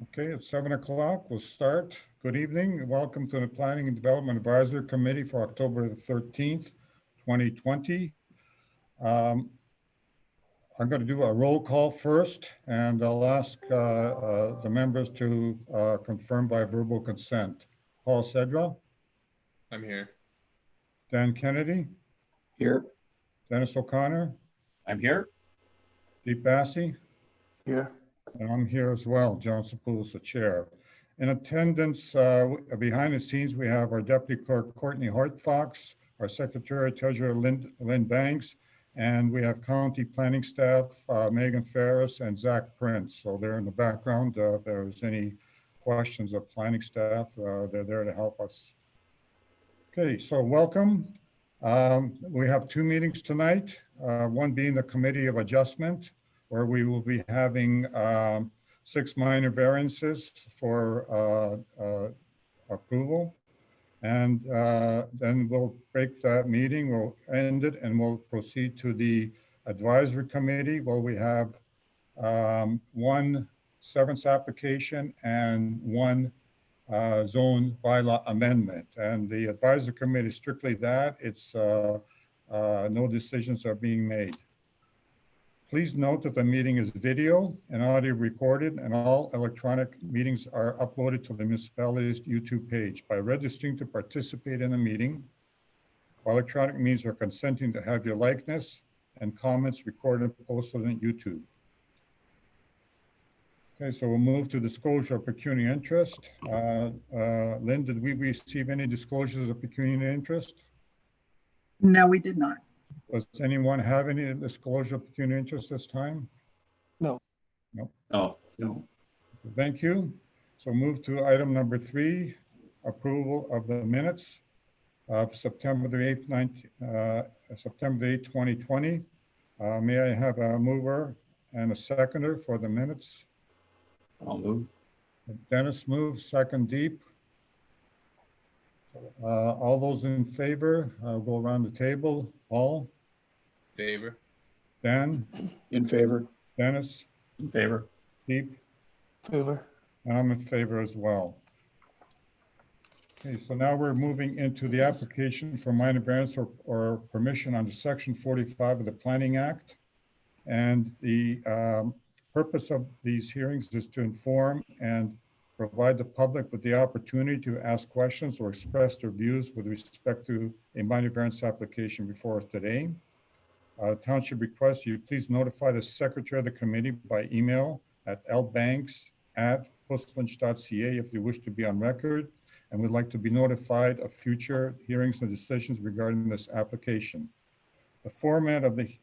Okay, it's 7 o'clock. We'll start. Good evening. Welcome to the Planning and Development Advisory Committee for October the 13th, 2020. I'm going to do a roll call first, and I'll ask the members to confirm by verbal consent. Paul Sedra, I'm here. Dan Kennedy, Here. Dennis O'Connor, I'm here. Deep Bassi, Here. and I'm here as well, John Sapoulos, the chair. In attendance, behind the scenes, we have our Deputy Clerk, Courtney Hortfox, our Secretary Treasurer, Lynn Banks, and we have County Planning Staff, Megan Ferris and Zach Prince. So they're in the background. If there's any questions of planning staff, they're there to help us. Okay, so welcome. We have two meetings tonight, one being the Committee of Adjustment, where we will be having 6 minor variances for approval. And then we'll break that meeting, we'll end it, and we'll proceed to the Advisory Committee, where we have one severance application and one zone bylaw amendment. And the Advisory Committee is strictly that. It's no decisions are being made. Please note that the meeting is video and audio recorded, and all electronic meetings are uploaded to the municipality's YouTube page. By registering to participate in the meeting, electronic means are consenting to have your likeness and comments recorded and posted on YouTube. Okay, so we'll move to disclosure of pecuniary interest. Lynn, did we receive any disclosures of pecuniary interest? No, we did not. Does anyone have any disclosure of pecuniary interest this time? No. No. Oh, no. Thank you. So move to item number 3, approval of the minutes of September the 8th, September the 8th, 2020. May I have a mover and a seconder for the minutes? I'll move. Dennis moves, second Deep. All those in favor, I'll go around the table. Paul? Favor. Dan? In favor. Dennis? In favor. Deep? Favor. And I'm in favor as well. Okay, so now we're moving into the application for minor variance or permission under Section 45 of the Planning Act. And the purpose of these hearings is to inform and provide the public with the opportunity to ask questions or express their views with respect to a minor variance application before us today. Township requests you please notify the secretary of the committee by email at lbanks@puslinch.ca if you wish to be on record and would like to be notified of future hearings and decisions regarding this application. The format of the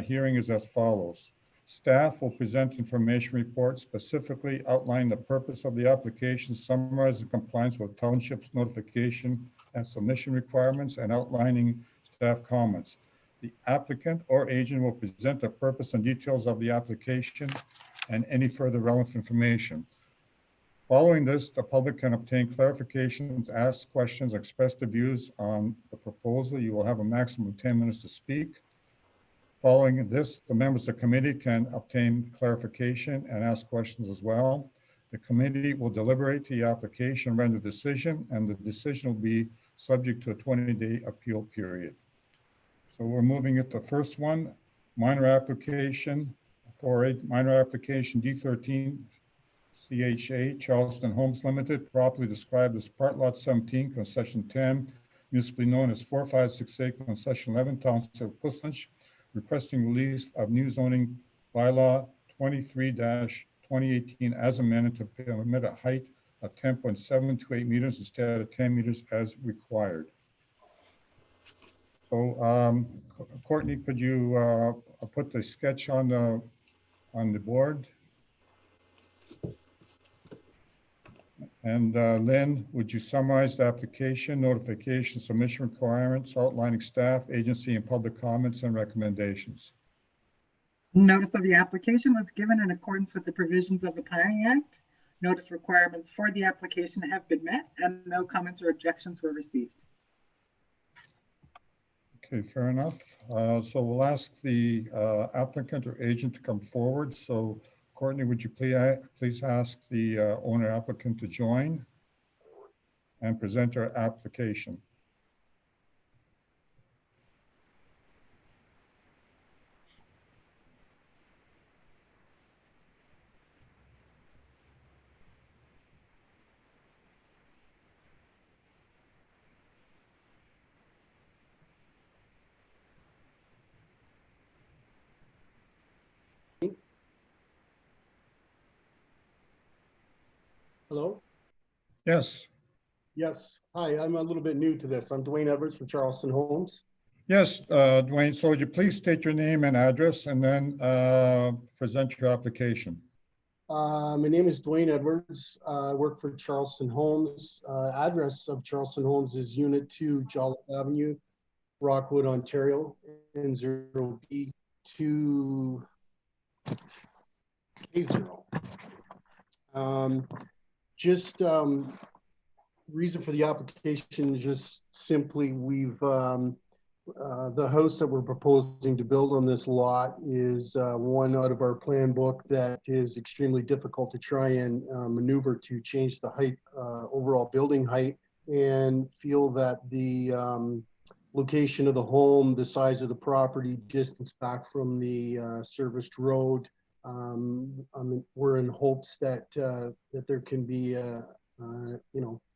hearing is as follows. Staff will present information reports specifically outlining the purpose of the application, summarizing compliance with Township's notification and submission requirements, and outlining staff comments. The applicant or agent will present the purpose and details of the application and any further relevant information. Following this, the public can obtain clarifications, ask questions, express their views on the proposal. You will have a maximum of 10 minutes to speak. Following this, the members of the committee can obtain clarification and ask questions as well. The committee will deliberate the application, render a decision, and the decision will be subject to a 20-day appeal period. So we're moving at the first one, minor application D13 CHA Charleston Homes Limited, properly described as Part Lot 17, Concession 10, municipally known as 4568, Concession 11, Township of Puslinch, requesting release of new zoning bylaw 23-2018 as amended to permit a height of 10.728 meters instead of 10 meters as required. So Courtney, could you put the sketch on the board? And Lynn, would you summarize the application, notification, submission requirements, outlining staff, agency, and public comments and recommendations? Notice of the application was given in accordance with the provisions of the Planning Act. Notice requirements for the application have been met and no comments or objections were received. Okay, fair enough. So we'll ask the applicant or agent to come forward. So Courtney, would you please ask the owner applicant to join and present her application? Hello? Yes, Yes. Hi, I'm a little bit new to this. I'm Dwayne Edwards from Charleston Homes. yes, Dwayne, so would you please state your name and address and then present your application? My name is Dwayne Edwards. I work for Charleston Homes. Address of Charleston Homes is Unit 2, Jolliffe Avenue, Rockwood, Ontario, N0B2K0. Just reason for the application is just simply the house that we're proposing to build on this lot is one out of our plan book that is extremely difficult to try and maneuver to change the height, overall building height, and feel that the location of the home, the size of the property, distance back from the serviced road. We're in hopes that that there can be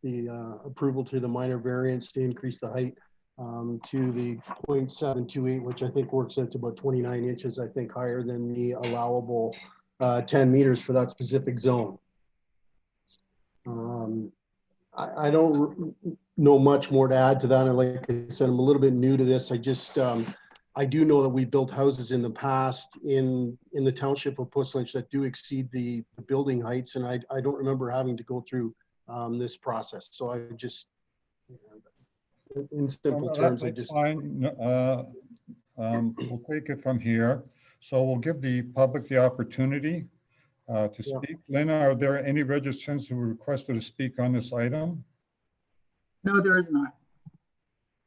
the approval to the minor variance to increase the height to the 0.728, which I think works out to about 29 inches, I think higher than the allowable 10 meters for that specific zone. I don't know much more to add to that. And like I said, I'm a little bit new to this. I do know that we built houses in the past in the township of Puss Lynch that do exceed the building heights. And I don't remember having to go through this process. So I just, in simple terms, That's fine. We'll take it from here. So we'll give the public the opportunity to Yeah. speak. Lynn, are there any registrants who requested to speak on this item? No, there is not.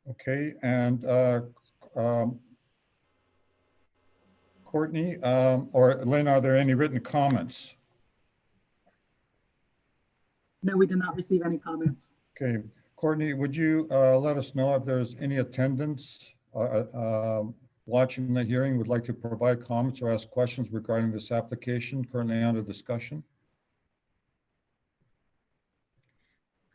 Okay, and Courtney or Lynn, are there any written comments? No, we did not receive any comments. Okay, Courtney, would you let us know if there's any attendants watching the hearing would like to provide comments or ask questions regarding this application currently under discussion?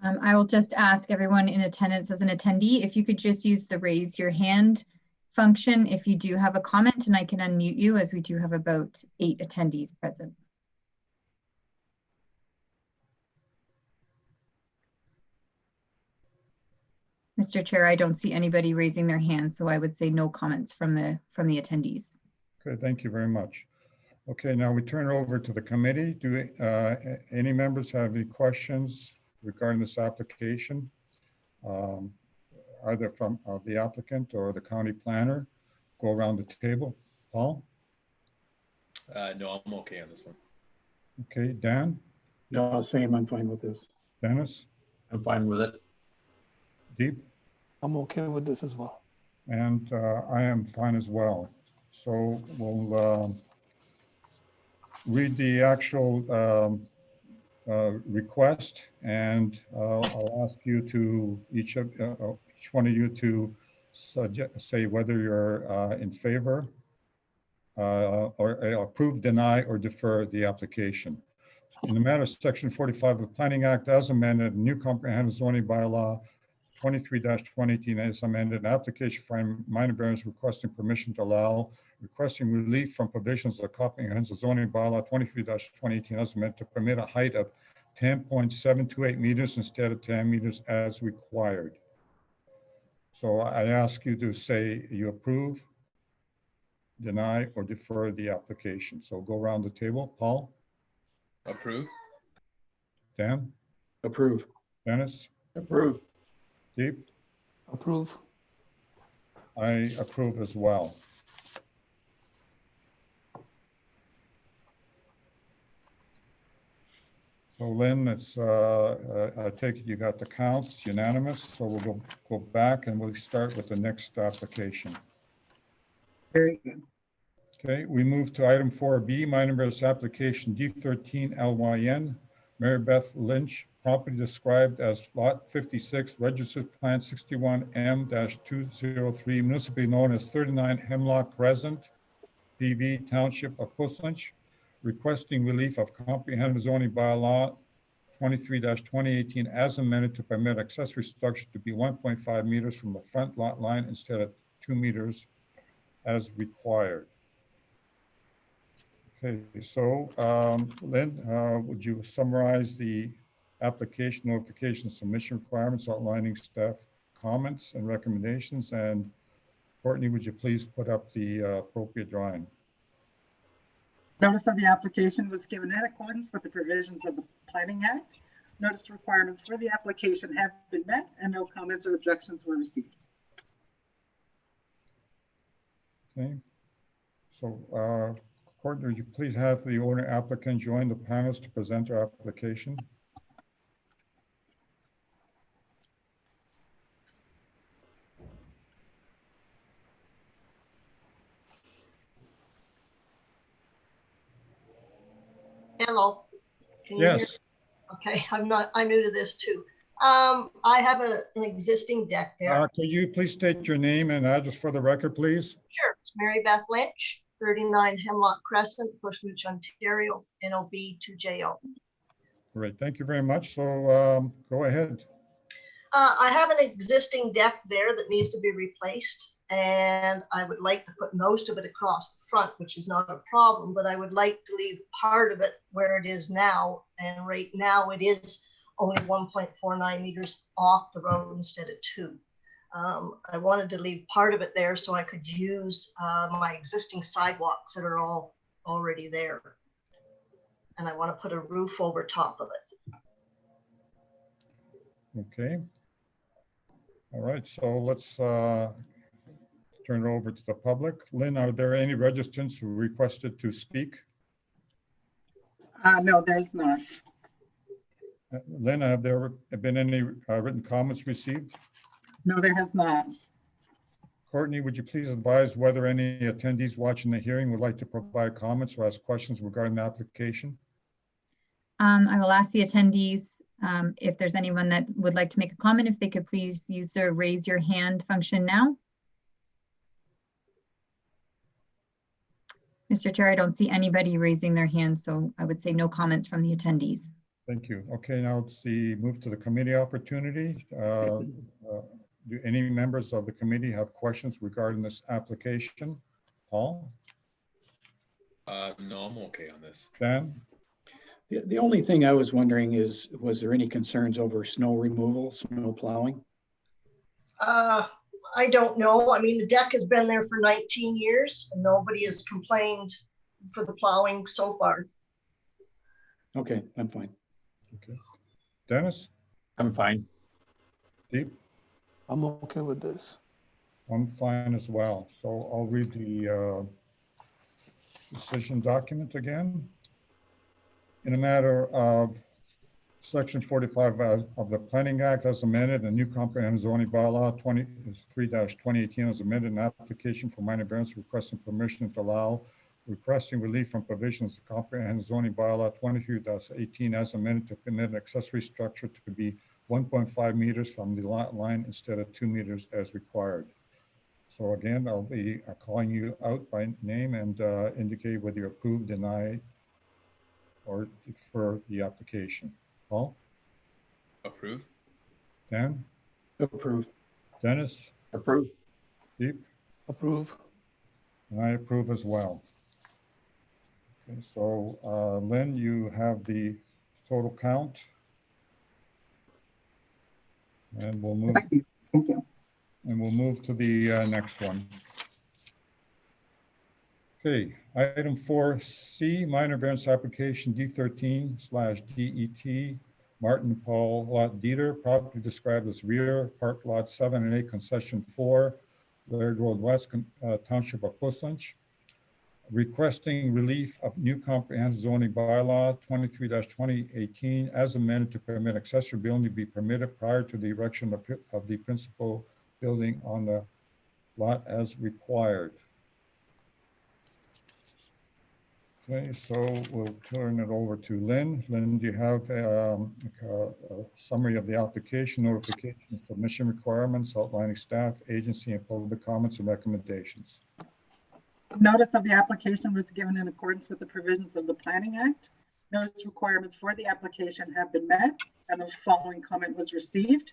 I will just ask everyone in attendance as an attendee, if you could just use the raise your hand function if you do have a comment, and I can unmute you as we do have about 8 attendees present. Mr. Chair, I don't see anybody raising their hand, so I would say no comments from the attendees. Okay, thank you very much. Okay, now we turn it over to the committee. Do any members have any questions regarding this application? Either from the applicant or the county planner? Go around the table. Paul? No, I'm okay on this one. Okay, Dan? No, same, I'm fine with this. Dennis? I'm fine with it. Deep? I'm okay with this as well. And I am fine as well. So we'll read the actual request, and I'll ask you to each one of you to say whether you're in favor or approve, deny, or defer the application. In the matter of Section 45 of the Planning Act as amended, new comprehensive zoning bylaw 23-2018 as amended, an application for a minor variance requesting permission to allow requesting relief from provisions of the comprehensive zoning bylaw 23-2018 as amended to permit a height of 10.728 meters instead of 10 meters as required. So I ask you to say you approve, deny, or defer the application. So go around the table. Paul? Approve? Dan? Approve. Dennis? Approve. Deep? Approve. I approve as well. So Lynn, it's, I take it you got the counts unanimous, so we'll go back and we'll start with the next application. Very good. Okay, we move to item 4B, minor variance application D13 LYN, Mary Beth Lynch, property described as Lot 56, registered plan 61M-203, municipally known as 39 Hemlock Crescent, PV Township of Lynch, requesting relief of comprehensive zoning bylaw 23-2018 as amended to permit accessory structure to be 1.5 meters from the front lot line instead of 2 meters as required. Okay, so Lynn, would you summarize the application notification submission requirements outlining staff comments and recommendations? And Courtney, would you please put up the appropriate drawing? Notice of the application was given in accordance with the provisions of the Planning Act. Notice requirements for the application have been met and no comments or objections were received. Okay, so Courtney, would you please have the owner applicant join the panelists to present their application? Hello. Can you hear? Yes, Okay, I'm new to this too. I have an existing deck there. can you please state your name and address for the record, please? Sure, it's Mary Beth Lynch, 39 Hemlock Crescent, Bushwich, Ontario, NOB 2JO. Great, thank you very much. So go ahead. I have an existing deck there that needs to be replaced, and I would like to put most of it across the front, which is not a problem, but I would like to leave part of it where it is now. And right now it is only 1.49 meters off the road instead of 2. I wanted to leave part of it there so I could use my existing sidewalks that are all already there. And I want to put a roof over top of it. Okay. All right, so let's turn it over to the public. Lynn, are there any registrants who requested to speak? No, there's not. Lynn, have there been any written comments received? No, there has not. Courtney, would you please advise whether any attendees watching the hearing would like to provide comments or ask questions regarding the application? I will ask the attendees if there's anyone that would like to make a comment, if they could please use the raise your hand function now. Mr. Chair, I don't see anybody raising their hand, so I would say no comments from the attendees. Thank you. Okay, now it's the move to the committee opportunity. Do any members of the committee have questions regarding this application? Paul? No, I'm okay on this. Dan? The only thing I was wondering is, was there any concerns over snow removal, snow plowing? I don't know. I mean, the deck has been there for 19 years and nobody has complained for the plowing so far. Okay, I'm fine. Okay. Dennis? I'm fine. Deep? I'm okay with this. I'm fine as well. So I'll read the decision document again. In a matter of Section 45 of the Planning Act as amended, a new comprehensive zoning bylaw 23-2018 as amended, an application for minor variance requesting permission to allow requesting relief from provisions of comprehensive zoning bylaw 23-18 as amended to permit an accessory structure to be 1.5 meters from the lot line instead of 2 meters as required. So again, I'll be calling you out by name and indicate whether you approve, deny, or defer the application. Paul? Approve? Dan? Approve. Dennis? Approve. Deep? Approve. And I approve as well. Okay, so Lynn, you have the total count. And we'll move, Thank you. Thank you. and we'll move to the next one. Okay, item 4C, minor variance application D13/DET, Martin Paul Lot Dieter, property described as rear park lot 7 and 8, concession 4, Laird Road West, Township of Lynch, requesting relief of new comprehensive zoning bylaw 23-2018 as amended to permit accessory building to be permitted prior to the erection of the principal building on the lot as required. Okay, so we'll turn it over to Lynn. Lynn, do you have a summary of the application, notification, submission requirements, outlining staff, agency, and public comments and recommendations? Notice of the application was given in accordance with the provisions of the Planning Act. Notice requirements for the application have been met, and the following comment was received.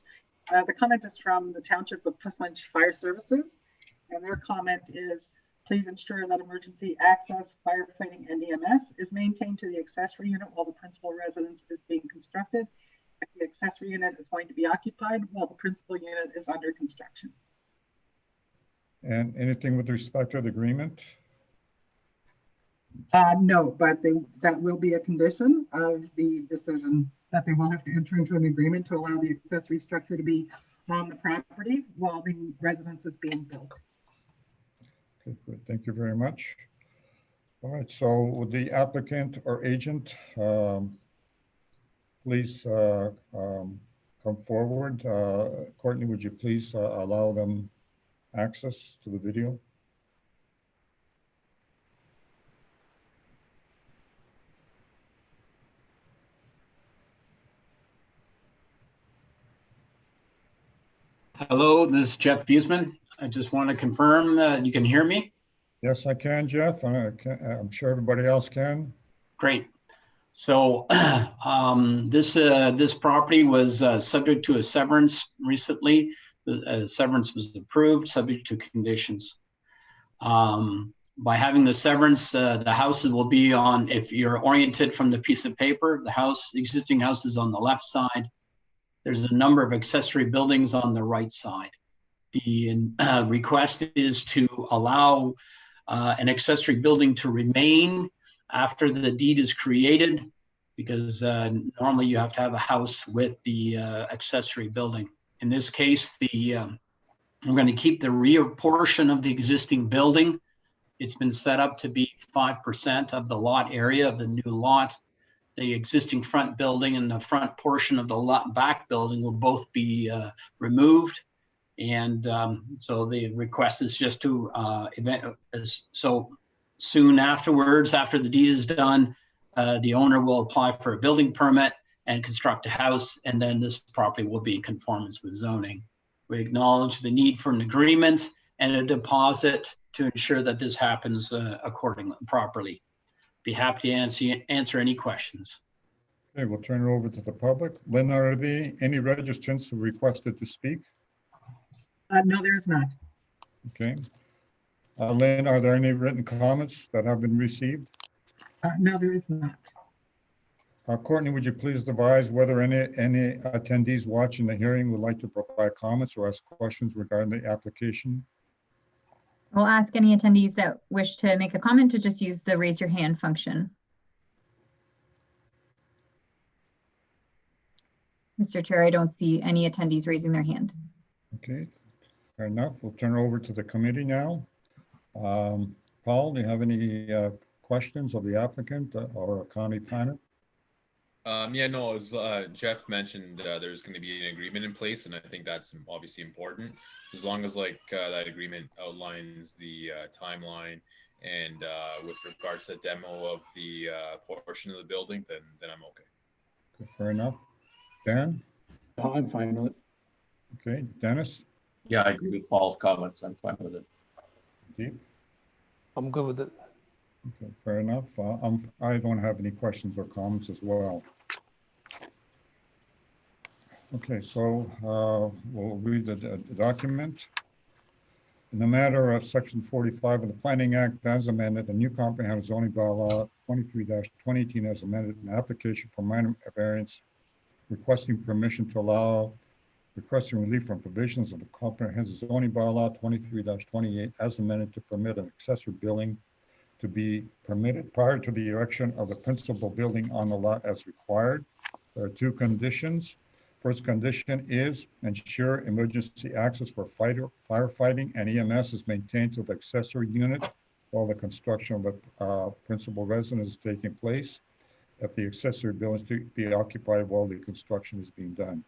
The comment is from the Township of Plymouth Fire Services, and their comment is, please ensure that emergency access, firefighting, and EMS is maintained to the accessory unit while the principal residence is being constructed. If the accessory unit is going to be occupied while the principal unit is under construction. And anything with respect to the agreement? No, but that will be a condition of the decision, that they will have to enter into an agreement to allow the accessory structure to be on the property while the residence is being built. Okay, good. Thank you very much. All right, so would the applicant or agent please come forward? Courtney, would you please allow them access to the video? Hello, this is Jeff Buseman. I just want to confirm that you can hear me. Yes, I can, Jeff. I'm sure everybody else can. Great. So this property was subject to a severance recently. The severance was approved, subject to conditions. By having the severance, the houses will be on, if you're oriented from the piece of paper, the existing house is on the left side. There's a number of accessory buildings on the right side. The request is to allow an accessory building to remain after the deed is created, because normally you have to have a house with the accessory building. In this case, I'm going to keep the rear portion of the existing building. It's been set up to be 5% of the lot area of the new lot. The existing front building and the front portion of the back building will both be removed. And so the request is just to so soon afterwards, after the deed is done, the owner will apply for a building permit and construct a house, and then this property will be in conformance with zoning. We acknowledge the need for an agreement and a deposit to ensure that this happens accordingly, properly. Be happy to answer any questions. Okay, we'll turn it over to the public. Lynn, are there any registrants who requested to speak? No, there is not. Okay. Lynn, are there any written comments that have been received? No, there is not. Courtney, would you please advise whether any attendees watching the hearing would like to provide comments or ask questions regarding the application? We'll ask any attendees that wish to make a comment to just use the raise your hand function. Mr. Chair, I don't see any attendees raising their hand. Okay, fair enough. We'll turn it over to the committee now. Paul, do you have any questions of the applicant or a county planner? Yeah, no, as Jeff mentioned, there's going to be an agreement in place, and I think that's obviously important. As long as that agreement outlines the timeline and with regards to demo of the portion of the building, then I'm okay. Okay, fair enough. Dan? No, I'm fine with it. Okay, Dennis? Yeah, I agree with Paul's comments. I'm fine with it. Deep? I'm good with it. Okay, fair enough. I don't have any questions or comments as well. Okay, so we'll read the document. In the matter of Section 45 of the Planning Act as amended, the new comprehensive zoning bylaw 23-2018 as amended, an application for minor variance requesting permission to allow requesting relief from provisions of the comprehensive zoning bylaw 23-28 as amended to permit an accessory building to be permitted prior to the erection of the principal building on the lot as required. There are two conditions. First condition is ensure emergency access for firefighting and EMS is maintained to the accessory unit while the construction of the principal residence is taking place. If the accessory building is to be occupied while the construction is being done.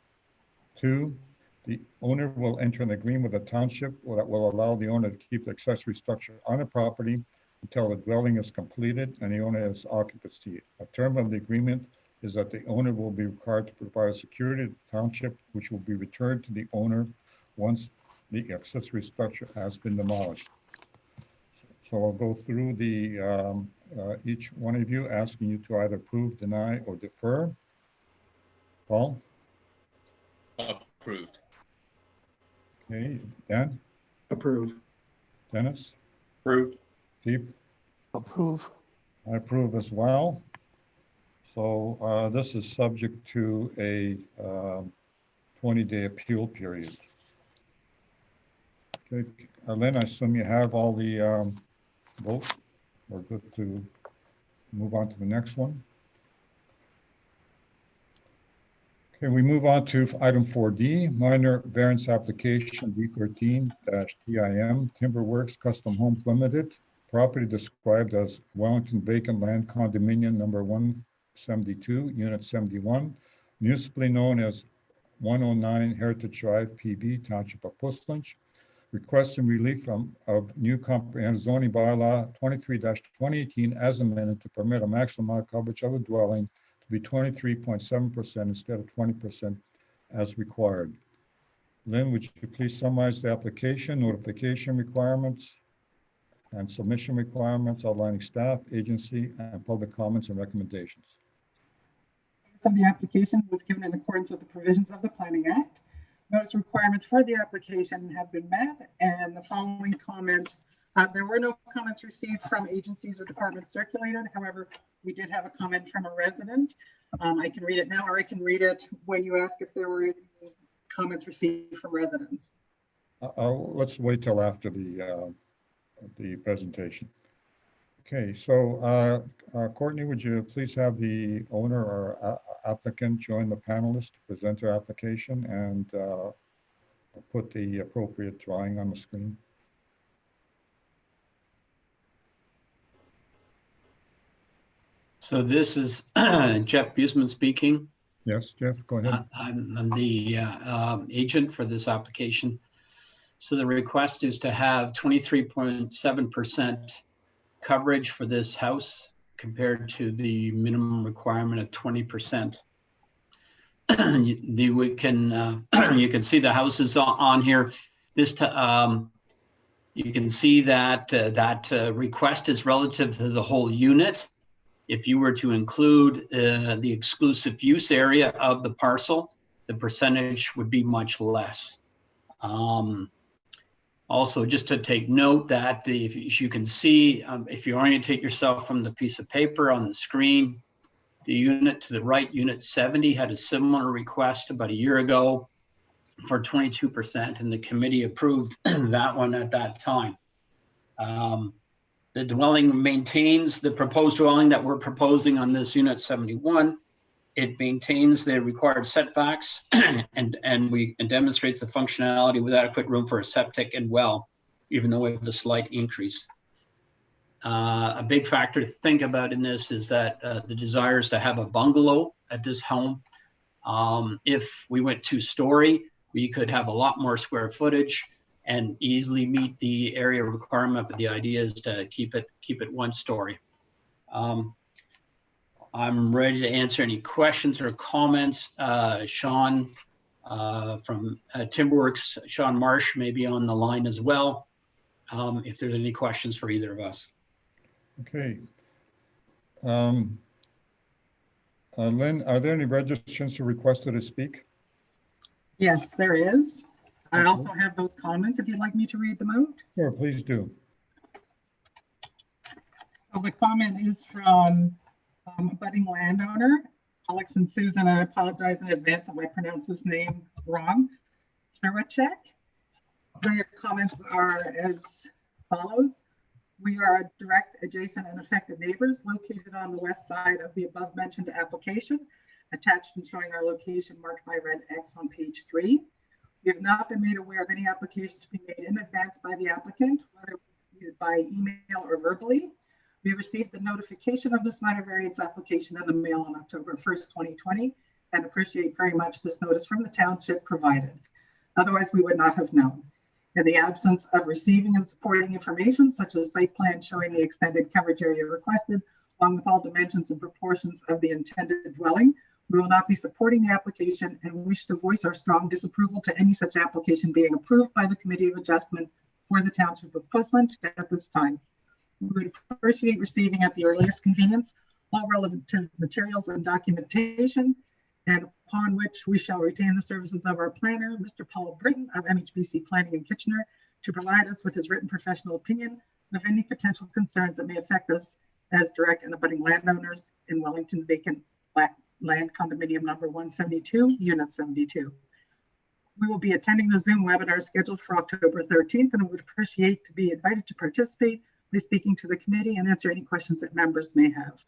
Two, the owner will enter an agreement with the township that will allow the owner to keep the accessory structure on the property until the dwelling is completed and the owner has occupancy. A term of the agreement is that the owner will be required to provide a security to the township, which will be returned to the owner once the accessory structure has been demolished. So I'll go through the each one of you, asking you to either approve, deny, or defer. Paul? Approved. Okay, Dan? Approve. Dennis? Approved. Steve? approve, I approve as well. So this is subject to a 20-day appeal period. Okay, Lynn, I assume you have all the votes. We're good to move on to the next one. Okay, we move on to item 4D, minor variance application D13-TIM, Timberworks Custom Homes Limited, property described as Wellington vacant land condominium number 172, unit 71, municipally known as 109 Heritage Drive, PB, Township of Puslinch, requesting relief of new comprehensive zoning bylaw 23-2018 as amended to permit a maximum lot coverage of a dwelling to be 23.7% instead of 20% as required. Lynn, would you please summarize the application, notification requirements, and submission requirements, outlining staff, agency, and public comments and recommendations? Of the application was given in accordance with the provisions of the Planning Act. Notice requirements for the application have been met, and the following comment, there were no comments received from agencies or departments circulated. However, we did have a comment from a resident. I can read it now, or I can read it when you ask if there were any comments received from residents. Let's wait till after the presentation. Okay, so Courtney, would you please have the owner or applicant join the panelists to present their application and put the appropriate drawing on the screen? So this is Jeff Buseman speaking. Yes, Jeff, go ahead. I'm the agent for this application. So the request is to have 23.7% coverage for this house compared to the minimum requirement of 20%. You can see the houses on here. This you can see that that request is relative to the whole unit. If you were to include the exclusive use area of the parcel, the percentage would be much less. Also, just to take note that if you can see, if you orientate yourself from the piece of paper on the screen, the unit to the right, unit 70, had a similar request about a year ago for 22%, and the committee approved that one at that time. The dwelling maintains the proposed dwelling that we're proposing on this unit 71. It maintains the required setbacks and demonstrates the functionality with adequate room for a septic and well, even though we have a slight increase. A big factor to think about in this is that the desire is to have a bungalow at this home. If we went 2-story, we could have a lot more square footage and easily meet the area requirement, but the idea is to keep it 1-story. I'm ready to answer any questions or comments. Sean from Timberworks, Sean Marsh may be on the line as well, if there's any questions for either of us. Okay. Lynn, are there any registrants who requested to speak? Yes, there is. I also have those comments if you'd like me to read them out. Sure, please do. So the comment is from a budding landowner, Alex and Susan. I apologize in advance if I pronounce this name wrong. Hydrogeological. Their comments are as follows. We are direct, adjacent, and affected neighbors located on the west side of the above mentioned application, attached and showing our location marked by red X on page 3. We have not been made aware of any application to be made in advance by the applicant, whether by email or verbally. We received the notification of this minor variance application in the mail on October 1st, 2020, and appreciate very much this notice from the township provided. Otherwise, we would not have known. In the absence of receiving and supporting information such as site plan showing the extended coverage area requested, along with all dimensions and proportions of the intended dwelling, we will not be supporting the application and wish to voice our strong disapproval to any such application being approved by the Committee of Adjustment for the Township of Puslinch at this time. We would appreciate receiving at the earliest convenience all relevant materials and documentation, and upon which we shall retain the services of our planner, Mr. Paul Britton of MHBC Planning in Kitchener, to provide us with his written professional opinion of any potential concerns that may affect us as direct and abutting landowners in Wellington vacant land condominium number 172, unit 72. We will be attending the Zoom webinar scheduled for October 13th, and would appreciate to be invited to participate by speaking to the committee and answer any questions that members may have.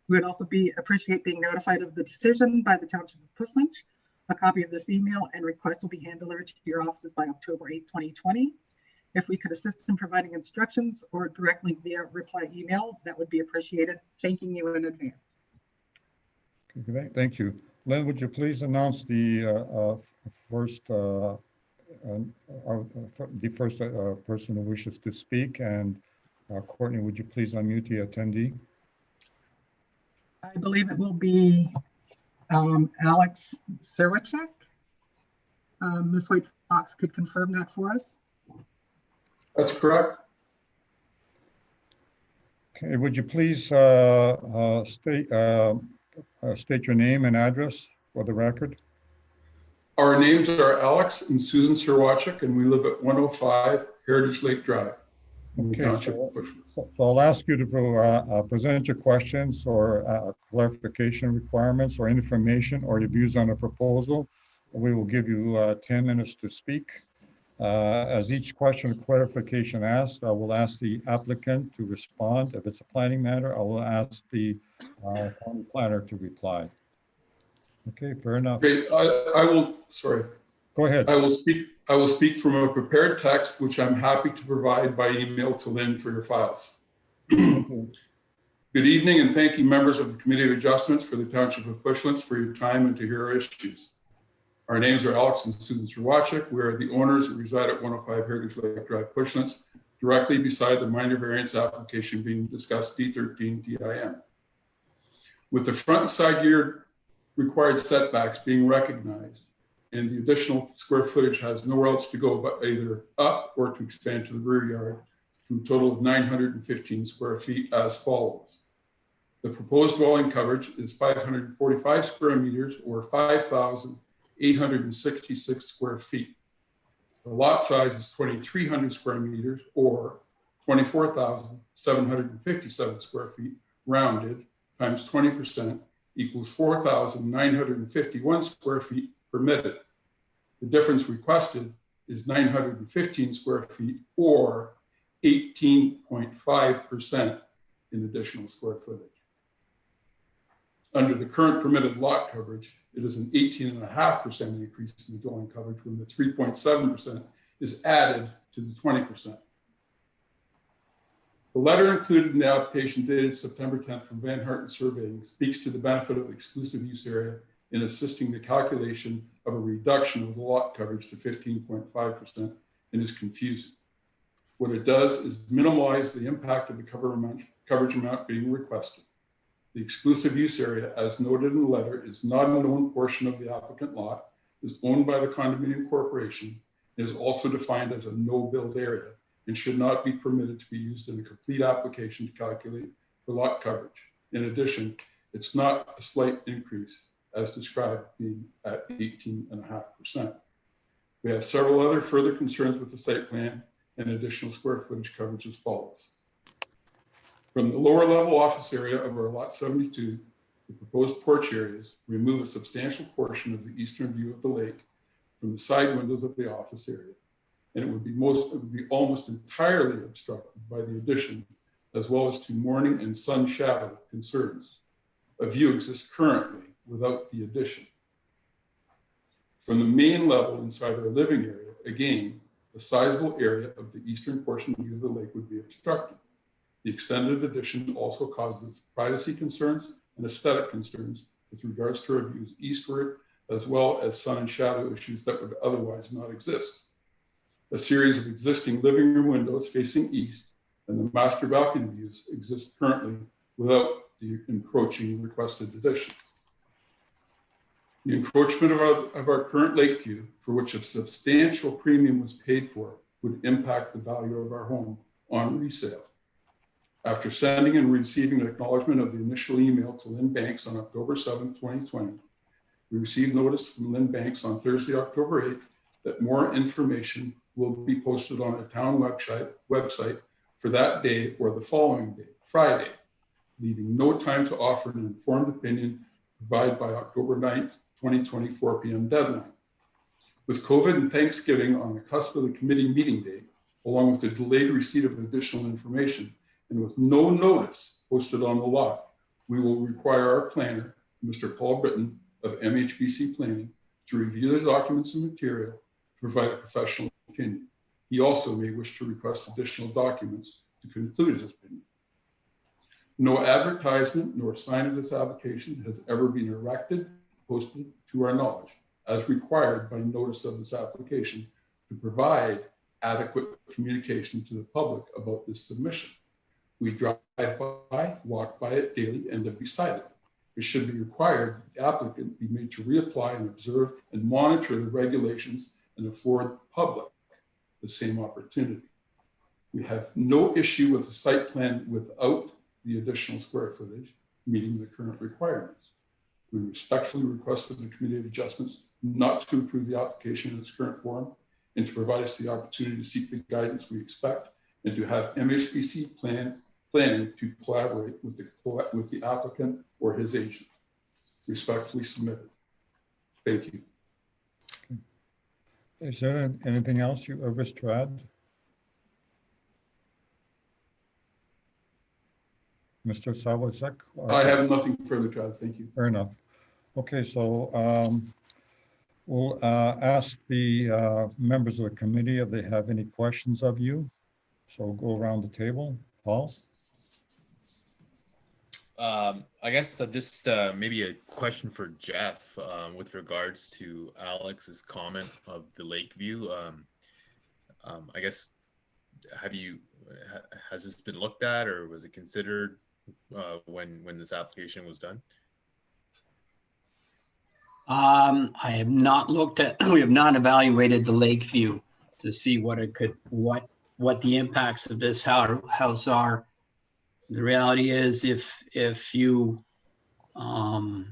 We would also appreciate being notified of the decision by the Township of Puslinch. A copy of this email and request will be hand-delivered to your offices by October 8th, 2020. If we could assist in providing instructions or directly via reply email, that would be appreciated. Thanking you in advance. Okay, thank you. Lynn, would you please announce the first person who wishes to speak? And Courtney, would you please unmute the attendee? I believe it will be Alex Serwachek. Ms. White Fox could confirm that for us. That's correct. Okay, would you please state your name and address for the record? Our names are Alex and Susan Serwachek, and we live at 105 Heritage Lake Drive. Okay, so I'll ask you to present your questions or clarification requirements or information or your views on a proposal. We will give you 10 minutes to speak. As each question or clarification asked, I will ask the applicant to respond. If it's a planning matter, I will ask the county planner to reply. Okay, fair enough. Okay, I will, sorry. Go ahead. I will speak from a prepared text, which I'm happy to provide by email to Lynn for your files. Good evening, and thank you, members of the Committee of Adjustments for the Township of Puslinch, for your time and to hear our issues. Our names are Alex and Susan Serwachek. We are the owners that reside at 105 Heritage Lake Drive, Puslinch, directly beside the minor variance application being discussed, D13 DIM. With the front and side yard required setbacks being recognized, and the additional square footage has nowhere else to go but either up or to expand to the rear yard to a total of 915 square feet as follows. The proposed dwelling coverage is 545 square meters or 5,866 square feet. The lot size is 2,300 square meters or 24,757 square feet rounded times 20% equals 4,951 square feet permitted. The difference requested is 915 square feet or 18.5% in additional square footage. Under the current permitted lot coverage, it is an 18.5% increase in the dwelling coverage when the 3.7% is added to the 20%. The letter included in the application dated September 10th from Van Harten Surveying speaks to the benefit of exclusive use area in assisting the calculation of a reduction of the lot coverage to 15.5% and is confusing. What it does is minimize the impact of the coverage amount being requested. The exclusive use area, as noted in the letter, is not an owned portion of the applicant lot, is owned by the condominium corporation, and is also defined as a no-build area and should not be permitted to be used in a complete application to calculate the lot coverage. In addition, it's not a slight increase as described, being at 18.5%. We have several other further concerns with the site plan and additional square footage coverage as follows. From the lower level office area of our lot 72, the proposed porch areas remove a substantial portion of the eastern view of the lake from the side windows of the office area. And it would be almost entirely obstructed by the addition, as well as to morning and sun shadow concerns. A view exists currently without the addition. From the main level inside our living area, again, a sizable area of the eastern portion view of the lake would be obstructed. The extended addition also causes privacy concerns and aesthetic concerns with regards to our views eastward, as well as sun and shadow issues that would otherwise not exist. A series of existing living room windows facing east and the master balcony views exist currently without the encroaching requested addition. The encroachment of our current lake view, for which a substantial premium was paid for, would impact the value of our home on resale. After sending and receiving an acknowledgement of the initial email to Lynn Banks on October 7, 2020, we received notice from Lynn Banks on Thursday, October 8th, that more information will be posted on the town website for that day or the following day, Friday, leaving no time to offer an informed opinion provided by October 9th, 2020, 4 p.m. deadline. With COVID and Thanksgiving on the cusp of the committee meeting date, along with the delayed receipt of additional information, and with no notice posted on the lot, we will require our planner, Mr. Paul Britton of MHBC Planning, to review the documents and material to provide a professional opinion. He also may wish to request additional documents to conclude his opinion. No advertisement nor sign of this application has ever been erected, posted to our knowledge, as required by notice of this application to provide adequate communication to the public about this submission. We drive by, walk by it daily, and live beside it. It should be required that the applicant be made to reapply and observe and monitor the regulations and afford the public the same opportunity. We have no issue with the site plan without the additional square footage meeting the current requirements. We respectfully requested the Committee of Adjustments not to approve the application in its current form and to provide us the opportunity to seek the guidance we expect and to have MHBC planning to collaborate with the applicant or his agent. Respectfully submitted. Thank you. Is there anything else you wish to add? Mr. Sawacek? I have nothing further to add. Thank you. Fair enough. Okay, so we'll ask the members of the committee if they have any questions of you. So we'll go around the table. Paul? I guess just maybe a question for Jeff with regards to Alex's comment of the lake view. I guess, has this been looked at or was it considered when this application was done? I have not looked at, we have not evaluated the lake view to see what it could, what the impacts of this house are. The reality is if you, even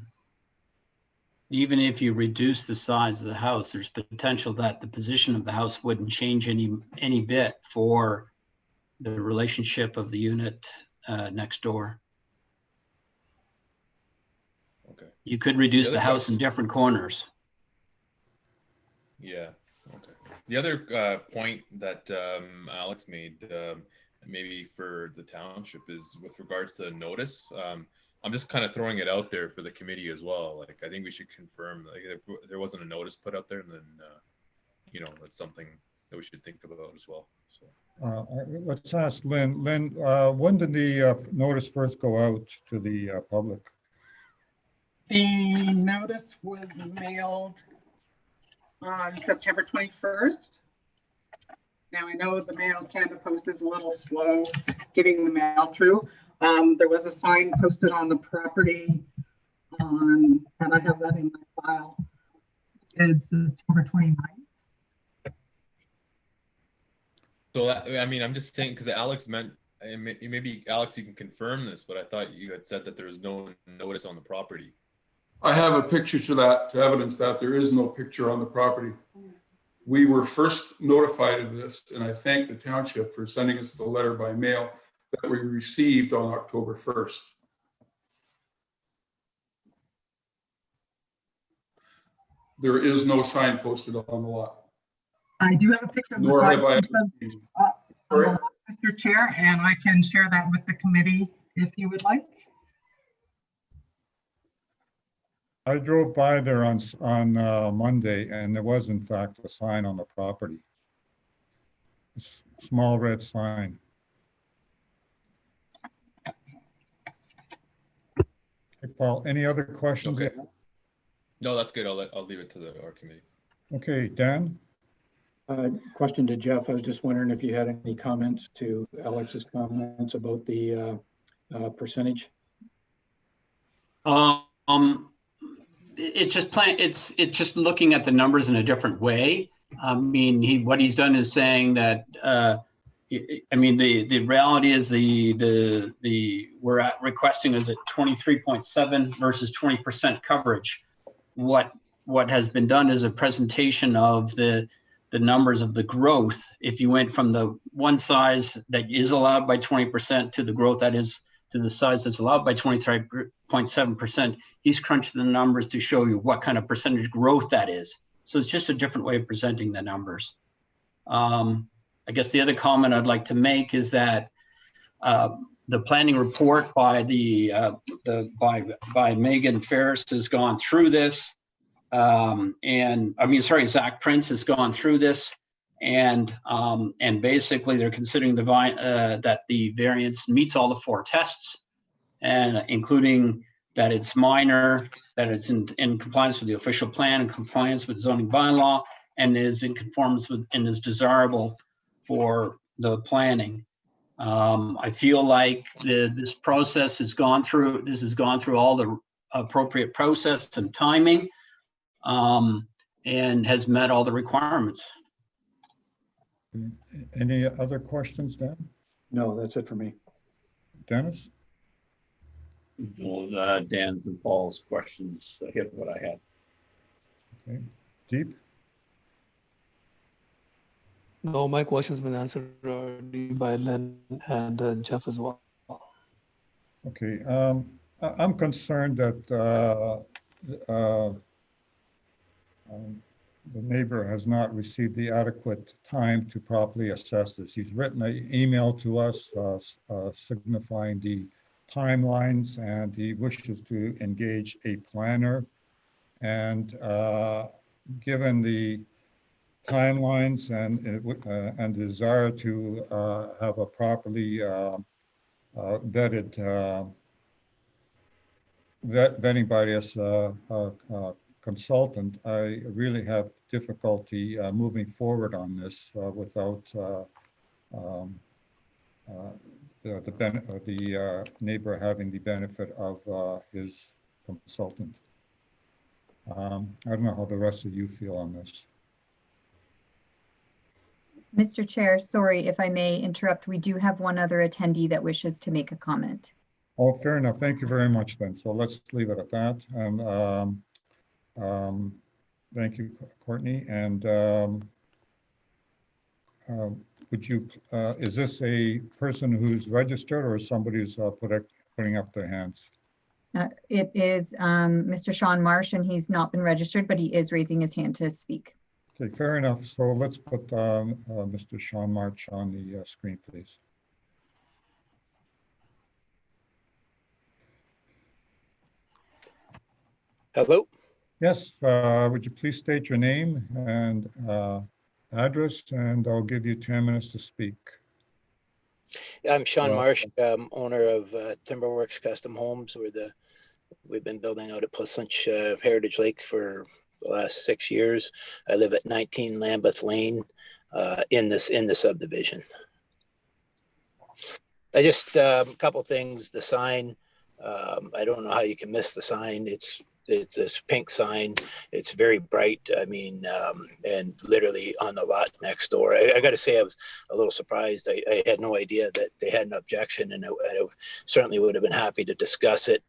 if you reduce the size of the house, there's potential that the position of the house wouldn't change any bit for the relationship of the unit next door. Okay. You could reduce the house in different corners. Yeah. Okay. The other point that Alex made, maybe for the township, is with regards to notice. I'm just kind of throwing it out there for the committee as well. Like, I think we should confirm, like, if there wasn't a notice put out there, then you know, that's something that we should think about as well. So let's ask Lynn. Lynn, when did the notice first go out to the public? The notice was mailed on September 21st. Now, I know the mail Canada Post is a little slow getting the mail through. There was a sign posted on the property and I have that in my file. It's September 29th. So that, I mean, I'm just saying, because Alex meant, maybe Alex, you can confirm this, but I thought you had said that there was no notice on the property. I have a picture to evidence that there is no picture on the property. We were first notified of this, and I thank the township for sending us the letter by mail that we received on October 1st. There is no sign posted on the lot. I do have a picture of the sign, Mr. Chair, and I can share that with the committee if you would like. I drove by there on Monday, and there was in fact a sign on the property. A small red sign. Hey, Paul, any other questions? Okay. No, that's good. I'll leave it to our committee. Okay, Dan? Question to Jeff. I was just wondering if you had any comments to Alex's comments about the percentage. It's just looking at the numbers in a different way. I mean, what he's done is saying that I mean, the reality is we're requesting is at 23.7 versus 20% coverage. What has been done is a presentation of the numbers of the growth. If you went from the one size that is allowed by 20% to the growth that is to the size that's allowed by 23.7%, he's crunched the numbers to show you what kind of percentage growth that is. So it's just a different way of presenting the numbers. I guess the other comment I'd like to make is that the planning report by by Megan Ferris has gone through this, and I mean, sorry, Zach Prince has gone through this, and basically they're considering that the variance meets all the 4 tests, and including that it's minor, that it's in compliance with the official plan, and compliance with zoning bylaw, and is in conformance with and is desirable for the planning. I feel like this process has gone through. This has gone through all the appropriate process and timing, and has met all the requirements. Any other questions, Dan? No, that's it for me. Dennis? Well, Dan's and Paul's questions hit what I had. Okay. Deep? No, my question's been answered already by Len and Jeff as well. Okay. I'm concerned that the neighbor has not received the adequate time to properly assess this. He's written an email to us signifying the timelines, and he wishes to engage a planner. And given the timelines and desire to have a properly vetting by this consultant, I really have difficulty moving forward on this without the neighbor having the benefit of his consultant. I don't know how the rest of you feel on this. Mr. Chair, sorry if I may interrupt. We do have one other attendee that wishes to make a comment. Oh, fair enough. Thank you very much then. So let's leave it at that. And thank you, Courtney. And would you, is this a person who's registered or somebody who's putting up their hands? It is Mr. Sean Marsh, and he's not been registered, but he is raising his hand to speak. Okay, fair enough. So let's put Mr. Sean March on the screen, please. Hello. Yes, would you please state your name and address, and I'll give you 10 minutes to speak. I'm Sean Marsh, owner of Timberworks Custom Homes. We've been building out at Pleasant Heritage Lake for the last 6 years. I live at 19 Lambeth Lane in the subdivision. I just a couple things. The sign, I don't know how you can miss the sign. It's a pink sign. It's very bright. I mean, and literally on the lot next door. I got to say, I was a little surprised. I had no idea that they had an objection, and I certainly would have been happy to discuss it,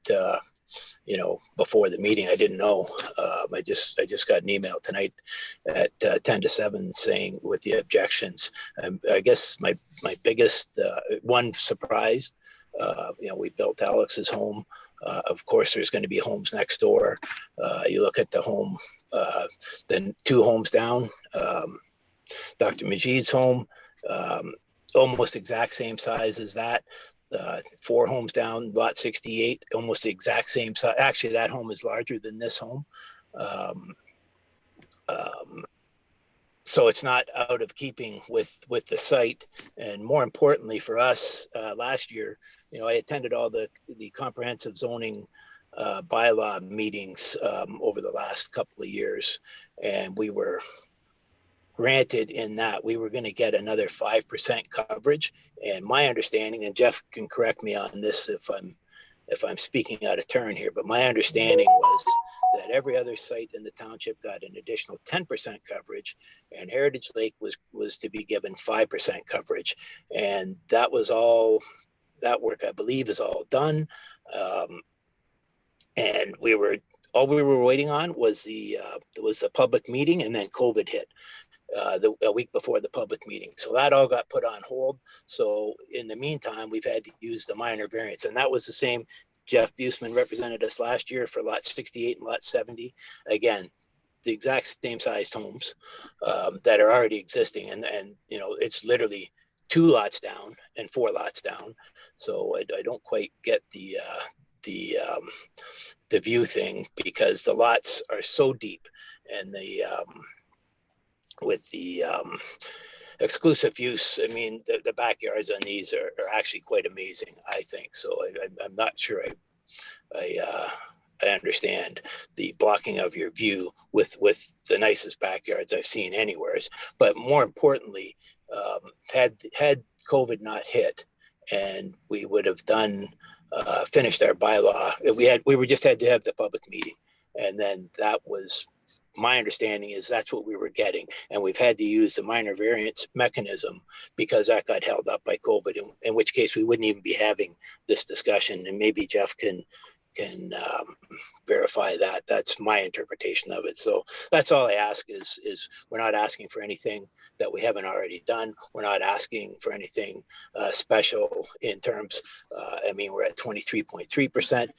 you know, before the meeting. I didn't know. I just got an email tonight at 10 to 7 saying with the objections. I guess my biggest one surprise, you know, we built Alex's home. Of course, there's going to be homes next door. You look at the home, then 2 homes down, Dr. Majid's home, almost exact same size as that. 4 homes down, lot 68, almost the exact same size. Actually, that home is larger than this home. So it's not out of keeping with the site. And more importantly for us, last year, you know, I attended all the comprehensive zoning bylaw meetings over the last couple of years, and we were granted in that we were going to get another 5% coverage. And my understanding, and Jeff can correct me on this if I'm speaking out of turn here, but my understanding was that every other site in the township got an additional 10% coverage, and Heritage Lake was to be given 5% coverage. And that was all, that work I believe is all done. And all we were waiting on was the public meeting, and then COVID hit a week before the public meeting. So that all got put on hold. So in the meantime, we've had to use the minor variance, and that was the same. Jeff Buseman represented us last year for lot 68 and lot 70. Again, the exact same sized homes that are already existing, and you know, it's literally 2 lots down and 4 lots down. So I don't quite get the view thing, because the lots are so deep, and with the exclusive use, I mean, the backyards on these are actually quite amazing, I think. So I'm not sure I understand the blocking of your view with the nicest backyards I've seen anywhere. But more importantly, had COVID not hit, and we would have finished our bylaw, we just had to have the public meeting, and then that was, my understanding is that's what we were getting, and we've had to use the minor variance mechanism because that got held up by COVID, in which case we wouldn't even be having this discussion. And maybe Jeff can verify that. That's my interpretation of it. So that's all I ask is we're not asking for anything that we haven't already done. We're not asking for anything special in terms, I mean, we're at 23.3%.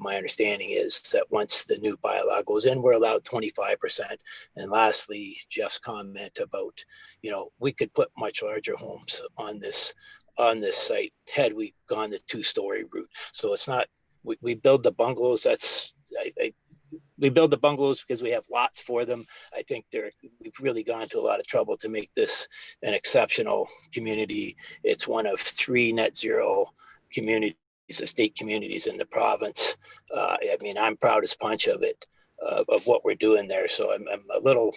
My understanding is that once the new bylaw goes in, we're allowed 25%. And lastly, Jeff's comment about, you know, we could put much larger homes on this site had we gone the 2-story route. So it's not, we build the bungalows. We build the bungalows because we have lots for them. I think we've really gone to a lot of trouble to make this an exceptional community. It's one of 3 net zero communities, estate communities in the province. I mean, I'm proud as punch of it, of what we're doing there. So I'm a little,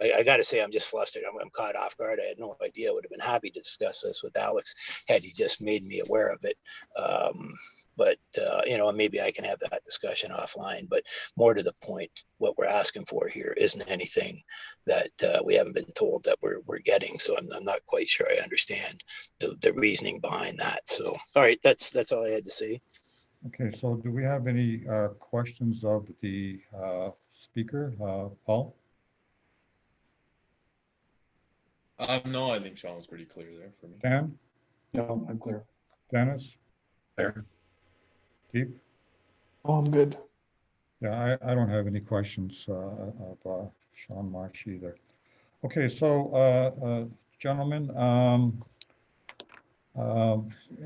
I got to say, I'm just flustered. I'm caught off guard. I had no idea. I would have been happy to discuss this with Alex had he just made me aware of it. But, you know, maybe I can have that discussion offline. But more to the point, what we're asking for here isn't anything that we haven't been told that we're getting. So I'm not quite sure I understand the reasoning behind that. So, all right, that's all I had to say. Okay, so do we have any questions of the speaker, Paul? No, I think Sean was pretty clear there for me. Dan? No, I'm clear. Dennis? There. Deep? Oh, I'm good. Yeah, I don't have any questions of Sean March either. Okay, so gentlemen,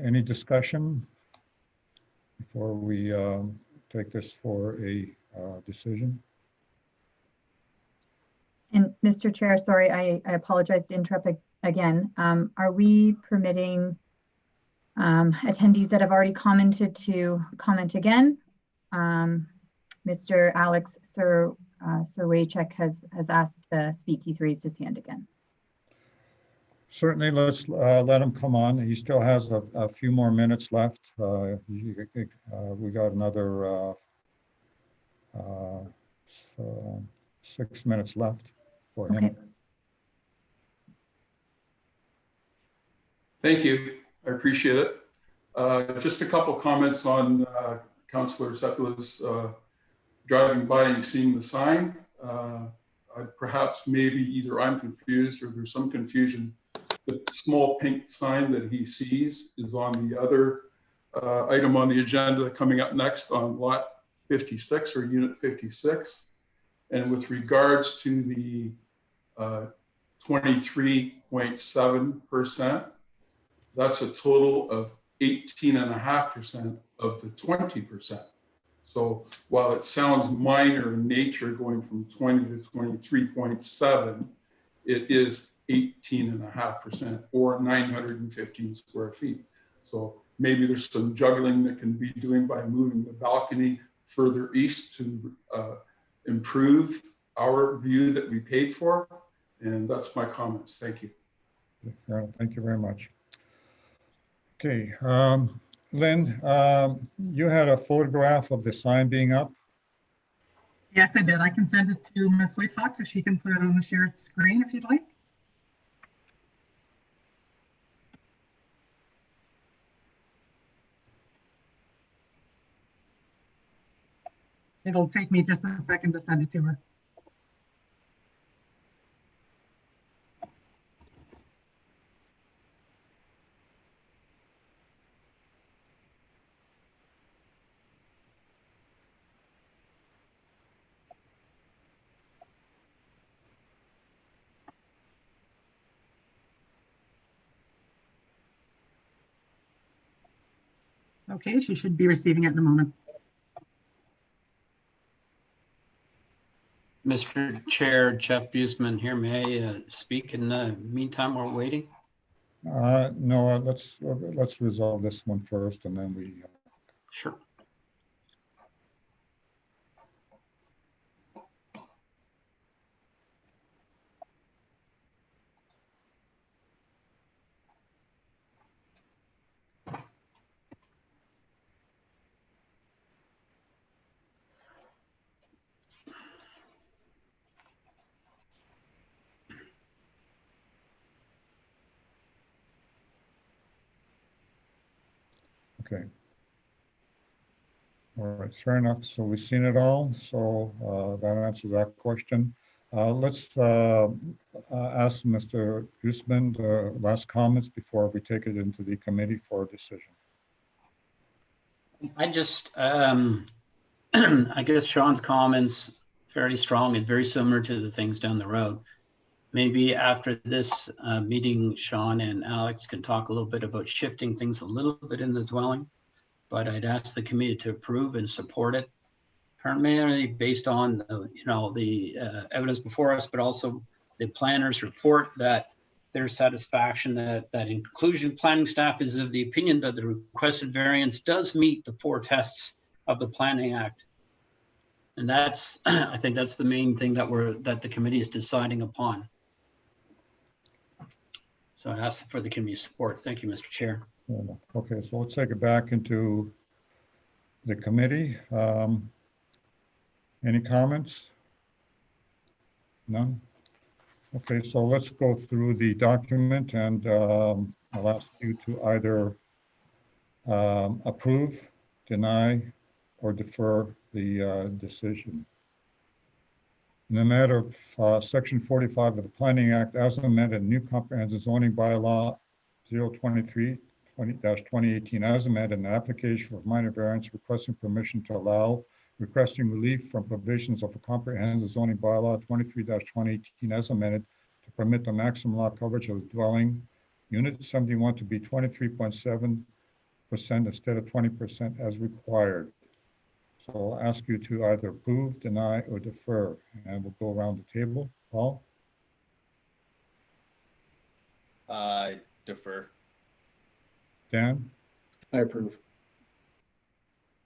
any discussion before we take this for a decision? And Mr. Chair, sorry, I apologize to interrupt again. Are we permitting attendees that have already commented to comment again? Mr. Alex Sir-Waychek has asked to speak. He's raised his hand again. Certainly, let's let him come on. He still has a few more minutes left. We got another 6 minutes left for him. Okay. Thank you. I appreciate it. Just a couple comments on Councillor Sepula's driving by and seeing the sign. Perhaps maybe either I'm confused or there's some confusion. The small pink sign that he sees is on the other item on the agenda coming up next on lot 56 or unit 56. And with regards to the 23.7%, that's a total of 18.5% of the 20%. So while it sounds minor in nature, going from 20 to 23.7, it is 18.5% or 915 square feet. So maybe there's some juggling that can be doing by moving the balcony further east to improve our view that we paid for. And that's my comments. Thank you. Thank you very much. Okay, Lynn, you had a photograph of the sign being up. Yes, I did. I can send it to Ms. White Fox if she can put it on the shared screen if you'd like. It'll take me just a second to send it to her. Okay, she should be receiving it in a moment. Mr. Chair, Jeff Buseman here. May I speak in the meantime while we're waiting? No, let's resolve this one first, and then we. Sure. Okay. All right, fair enough. So we've seen it all. So that answers that question. Let's ask Mr. Guzman the last comments before we take it into the committee for a decision. I just, I guess Sean's comments fairly strong and very similar to the things down the road. Maybe after this meeting, Sean and Alex can talk a little bit about shifting things a little bit in the dwelling, but I'd ask the committee to approve and support it, primarily based on the evidence before us, but also the planner's report that their satisfaction that in conclusion, planning staff is of the opinion that the requested variance does meet the 4 tests of the Planning Act. And that's, I think that's the main thing that the committee is deciding upon. So I ask for the committee's support. Thank you, Mr. Chair. Okay, so let's take it back into the committee. Any comments? None? Okay, so let's go through the document, and I'll ask you to either approve, deny, or defer the decision. In the matter of Section 45 of the Planning Act, as amended, new comprehensive zoning bylaw 023-2018, as amended, an application for minor variance requesting permission to allow requesting relief from provisions of a comprehensive zoning bylaw 23-2018, as amended, to permit the maximum lot coverage of the dwelling unit 71 to be 23.7% instead of 20% as required. So I'll ask you to either approve, deny, or defer, and we'll go around the table. Paul? Defer. Dan? I approve.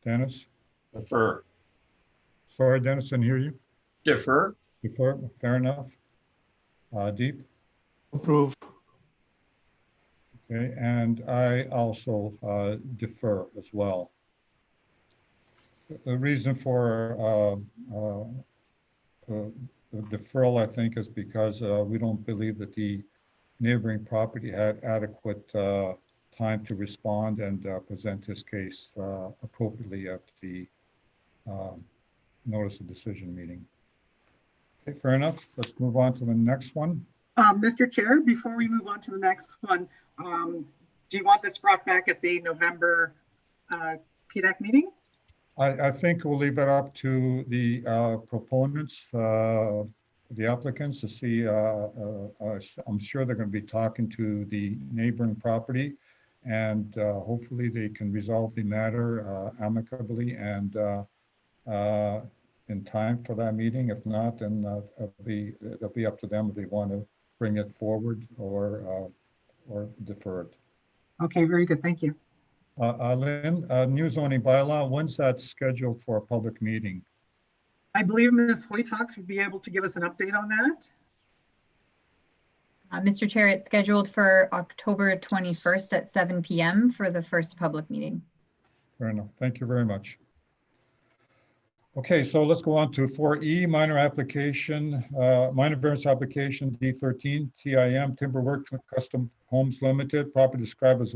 Dennis? Defer. Sorry, Dennis, didn't hear you. Defer. Defer, fair enough. Deep? Approve. Okay, and I also defer as well. The reason for the deferral, I think, is because we don't believe that the neighboring property had adequate time to respond and present his case appropriately at the notice of decision meeting. Okay, fair enough. Let's move on to the next one. Mr. Chair, before we move on to the next one, do you want this brought back at the November Pdac meeting? I think we'll leave it up to the proponents, the applicants to see. I'm sure they're going to be talking to the neighboring property, and hopefully they can resolve the matter amicably and in time for that meeting. If not, then it'll be up to them if they want to bring it forward or defer it. Okay, very good. Thank you. Lynn, new zoning bylaw, when's that scheduled for a public meeting? I believe Ms. White Fox would be able to give us an update on that. Mr. Chair, it's scheduled for October 21st at 7 p.m. for the first public meeting. Fair enough. Thank you very much. Okay, so let's go on to 4E, minor application, minor variance application D13, TIM, Timberwork Custom Homes Limited, property described as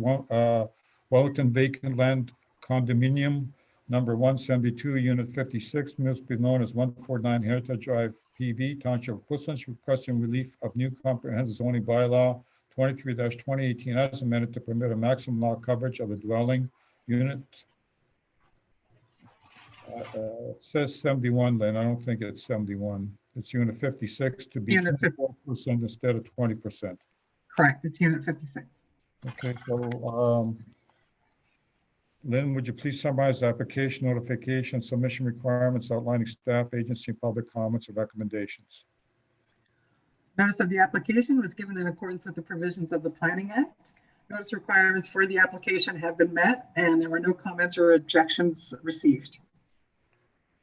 Wellington vacant land condominium, number 172, unit 56, municipally known as 149 Heritage Drive, PV, Township of Pussons, requesting relief of new comprehensive zoning bylaw 23-2018 as amended to permit a maximum lot coverage of the dwelling unit. It says 71, Lynn. I don't think it's 71. It's unit 56 to be Unit 24% instead of 20%. Correct, it's unit 56. Okay, so Lynn, would you please summarize the application, notification, submission requirements, outlining staff, agency, and public comments and recommendations? Notice of the application was given in accordance with the provisions of the Planning Act. Notice requirements for the application have been met, and there were no comments or objections received.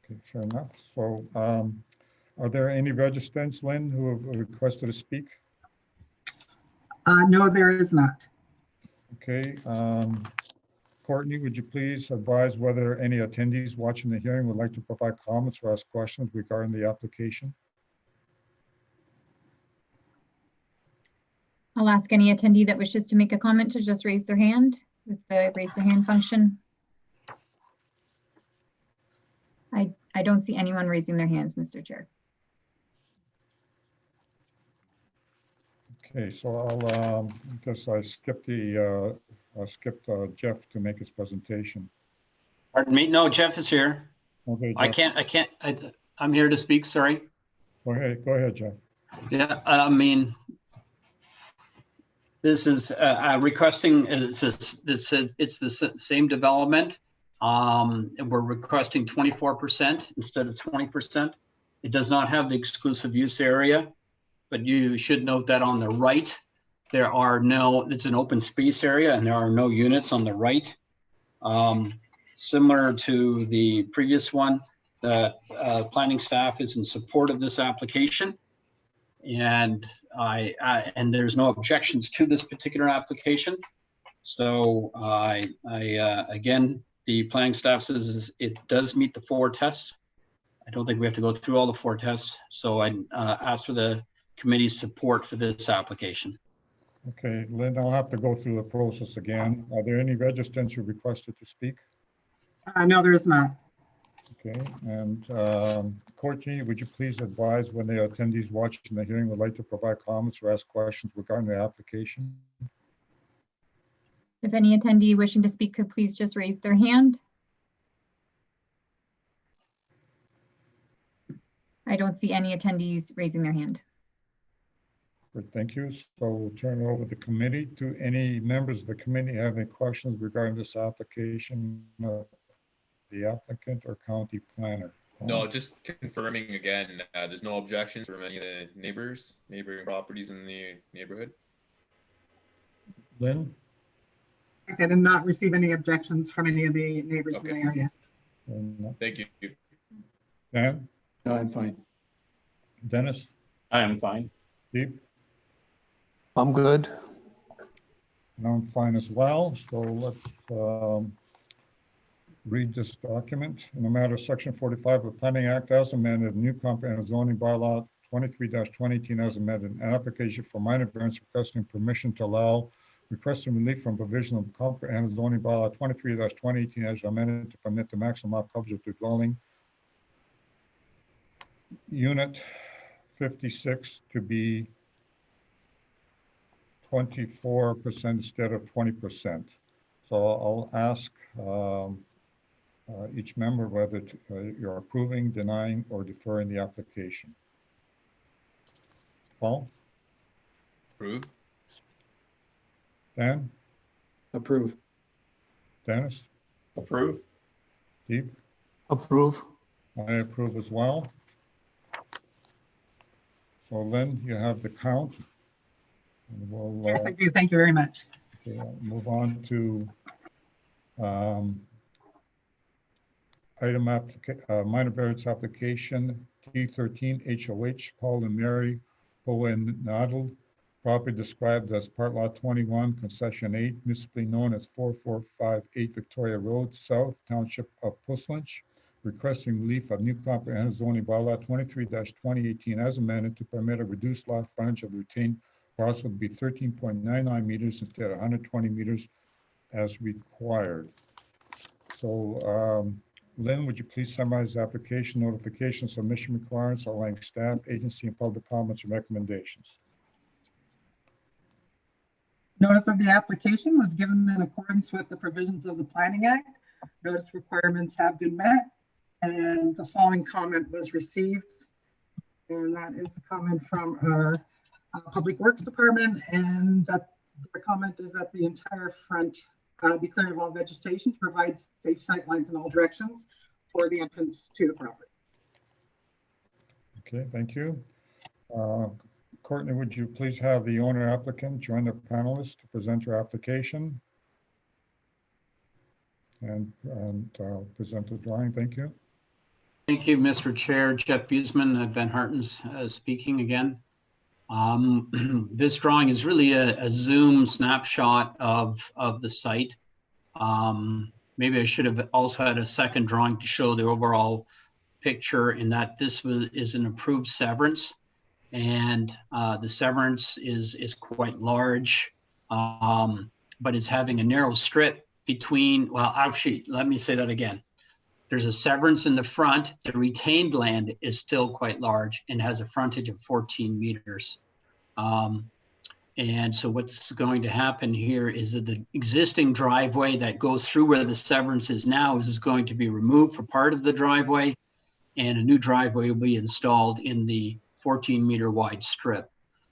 Okay, fair enough. So are there any registrants, Lynn, who have requested to speak? No, there is not. Okay. Courtney, would you please advise whether any attendees watching the hearing would like to provide comments or ask questions regarding the application? I'll ask any attendee that wishes to make a comment to just raise their hand with the raise the hand function. I don't see anyone raising their hands, Mr. Chair. Okay, so I'll guess I skipped Jeff to make his presentation. Pardon me? No, Jeff is here. Okay, Jeff. I'm here to speak, sorry. Go ahead, Jeff. Yeah, I mean, this is requesting, it's the same development. We're requesting 24% instead of 20%. It does not have the exclusive use area, but you should note that on the right, it's an open space area and there are no units on the right. Similar to the previous one, the planning staff is in support of this application. And there's no objections to this particular application. So again, the planning staff says it does meet the 4 tests. I don't think we have to go through all the 4 tests. So I ask for the committee's support for this application. Okay, Lynn, I'll have to go through the process again. Are there any registrants who requested to speak? No, there is not. Okay, and Courtney, would you please advise when the attendees watching the hearing would like to provide comments or ask questions regarding the application? If any attendee wishing to speak could please just raise their hand. I don't see any attendees raising their hand. Good, thank you. So we'll turn it over to the committee. Do any members of the committee have any questions regarding this application of the applicant or county planner? No, just confirming again, there's no objections from any of the neighboring properties in the neighborhood? Lynn? I did not receive any objections from any of the neighbors in the area. Thank you. Dan? No, I'm fine. Dennis? I am fine. Steve? I'm good. And I'm fine as well. So let's read this document. In the matter of Section 45 of the Planning Act as amended, new comprehensive zoning bylaw 23-2018 as amended, an application for minor variance requesting permission to allow requesting relief from provision of comprehensive zoning bylaw 23-2018 as amended to permit the maximum lot coverage of the dwelling unit 56 to be 24% instead of 20%. So I'll ask each member whether you're approving, denying, or deferring the application. Paul? Approve. Dan? Approve. Dennis? Approve. Steve? Approve. I approve as well. So Lynn, you have the count. And we'll, Yes, I do. Thank you very much. okay, I'll move on to minor variance application T13 HOH Paul and Mary Bowen Noddle property described as Part Lot 21, Concession 8, municipally known as 4458 Victoria Road, South, Township of Puslinch, requesting relief of new comprehensive zoning bylaw 23-2018 as amended to permit a reduced lot frontage of the retained parcel to be 13.99 meters instead of 120 meters as required. So, Lynn, would you please summarize the application, notification, submission requirements, allowing staff, agency, and public comments and recommendations? Notice of the application was given in accordance with the provisions of the Planning Act. Notice requirements have been met, and the following comment was received. And that is the comment from our Public Works Department, and that their comment is that the entire front be cleared of all vegetation to provide safe sight lines in all directions for the entrance to the property. Okay, thank you. Courtney, would you please have the owner applicant join the panelists to present your application and present the drawing? Thank you. Thank you, Mr. Chair. Jeff Buseman of Van Harten's speaking again. This drawing is really a zoom snapshot of the site. Maybe I should have also had a second drawing to show the overall picture, in that this is an approved severance, and the severance is quite large, but it's having a narrow strip between, well, actually, let me say that again. There's a severance in the front. The retained land is still quite large and has a frontage of 14 meters. And so what's going to happen here is that the existing driveway that goes through where the severance is now is going to be removed for part of the driveway, and a new driveway will be installed in the 14-meter wide strip.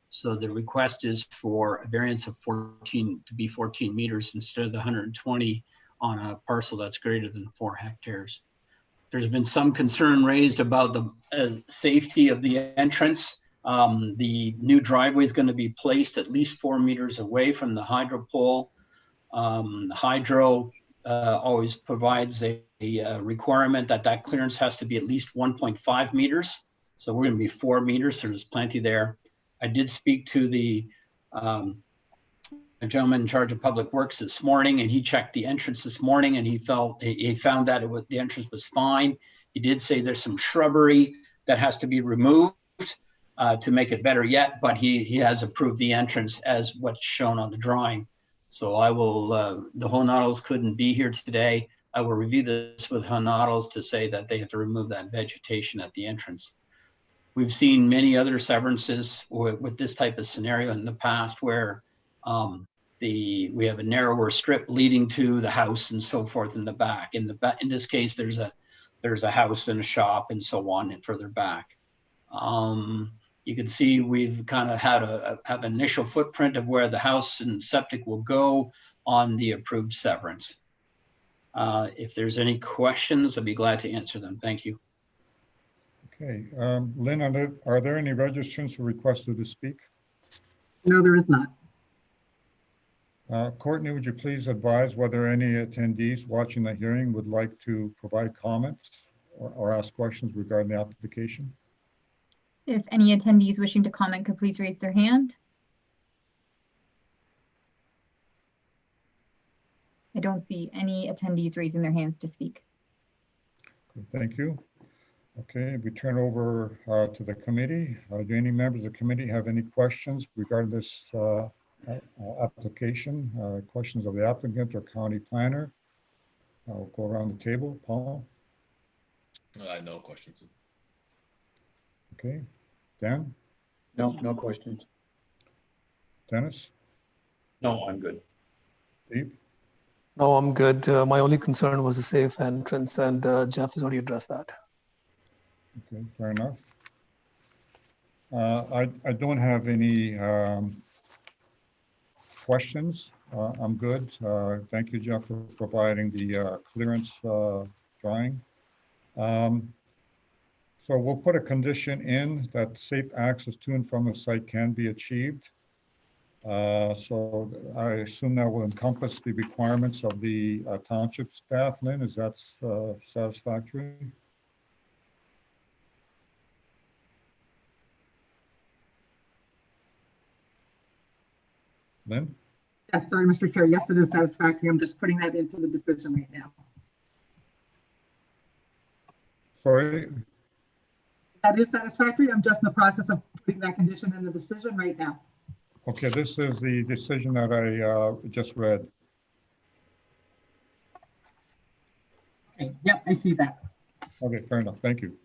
So the request is for a variance of 14 to be 14 meters instead of the 120 on a parcel that's greater than 4 hectares. There's been some concern raised about the safety of the entrance. The new driveway is going to be placed at least 4 meters away from the hydro pole. The hydro always provides a requirement that clearance has to be at least 1.5 meters. So we're going to be 4 meters, so there's plenty there. I did speak to the gentleman in charge of Public Works this morning, and he checked the entrance this morning, and he found that the entrance was fine. He did say there's some shrubbery that has to be removed to make it better yet, but he has approved the entrance as what's shown on the drawing. So I will, the Honottos couldn't be here today. I will review this with Honottos to say that they have to remove that vegetation at the entrance. We've seen many other severances with this type of scenario in the past where we have a narrower strip leading to the house and so forth in the back. In this case, there's a house and a shop and so on and further back. You can see we've kind of had have an initial footprint of where the house and septic will go on the approved severance. If there's any questions, I'd be glad to answer them. Thank you. Okay, Lynn, are there any registrants who requested to speak? No, there is not. Courtney, would you please advise whether any attendees watching the hearing would like to provide comments or ask questions regarding the application? If any attendees wishing to comment could please raise their hand. I don't see any attendees raising their hands to speak. Thank you. Okay, we turn over to the committee. Do any members of the committee have any questions regarding this application? Questions of the applicant or county planner? I'll go around the table. Paul? No questions. Okay. Dan? No questions. Dennis? No, I'm good. Steve? No, I'm good. My only concern was a safe entrance, and Jeff has already addressed that. Okay, fair enough. I don't have any questions. I'm good. Thank you, Jeff, for providing the clearance drawing. So we'll put a condition in that safe access to and from the site can be achieved. So I assume that will encompass the requirements of the township staff. Lynn, is that satisfactory? Lynn? Yes, sorry, Mr. Chair. Yes, it is satisfactory. I'm just putting that into the decision right now. Sorry, That is satisfactory. I'm just in the process of putting that condition in the decision right now. okay, this is the decision that I just read. Okay, yep, I see that. Okay, fair enough, thank you.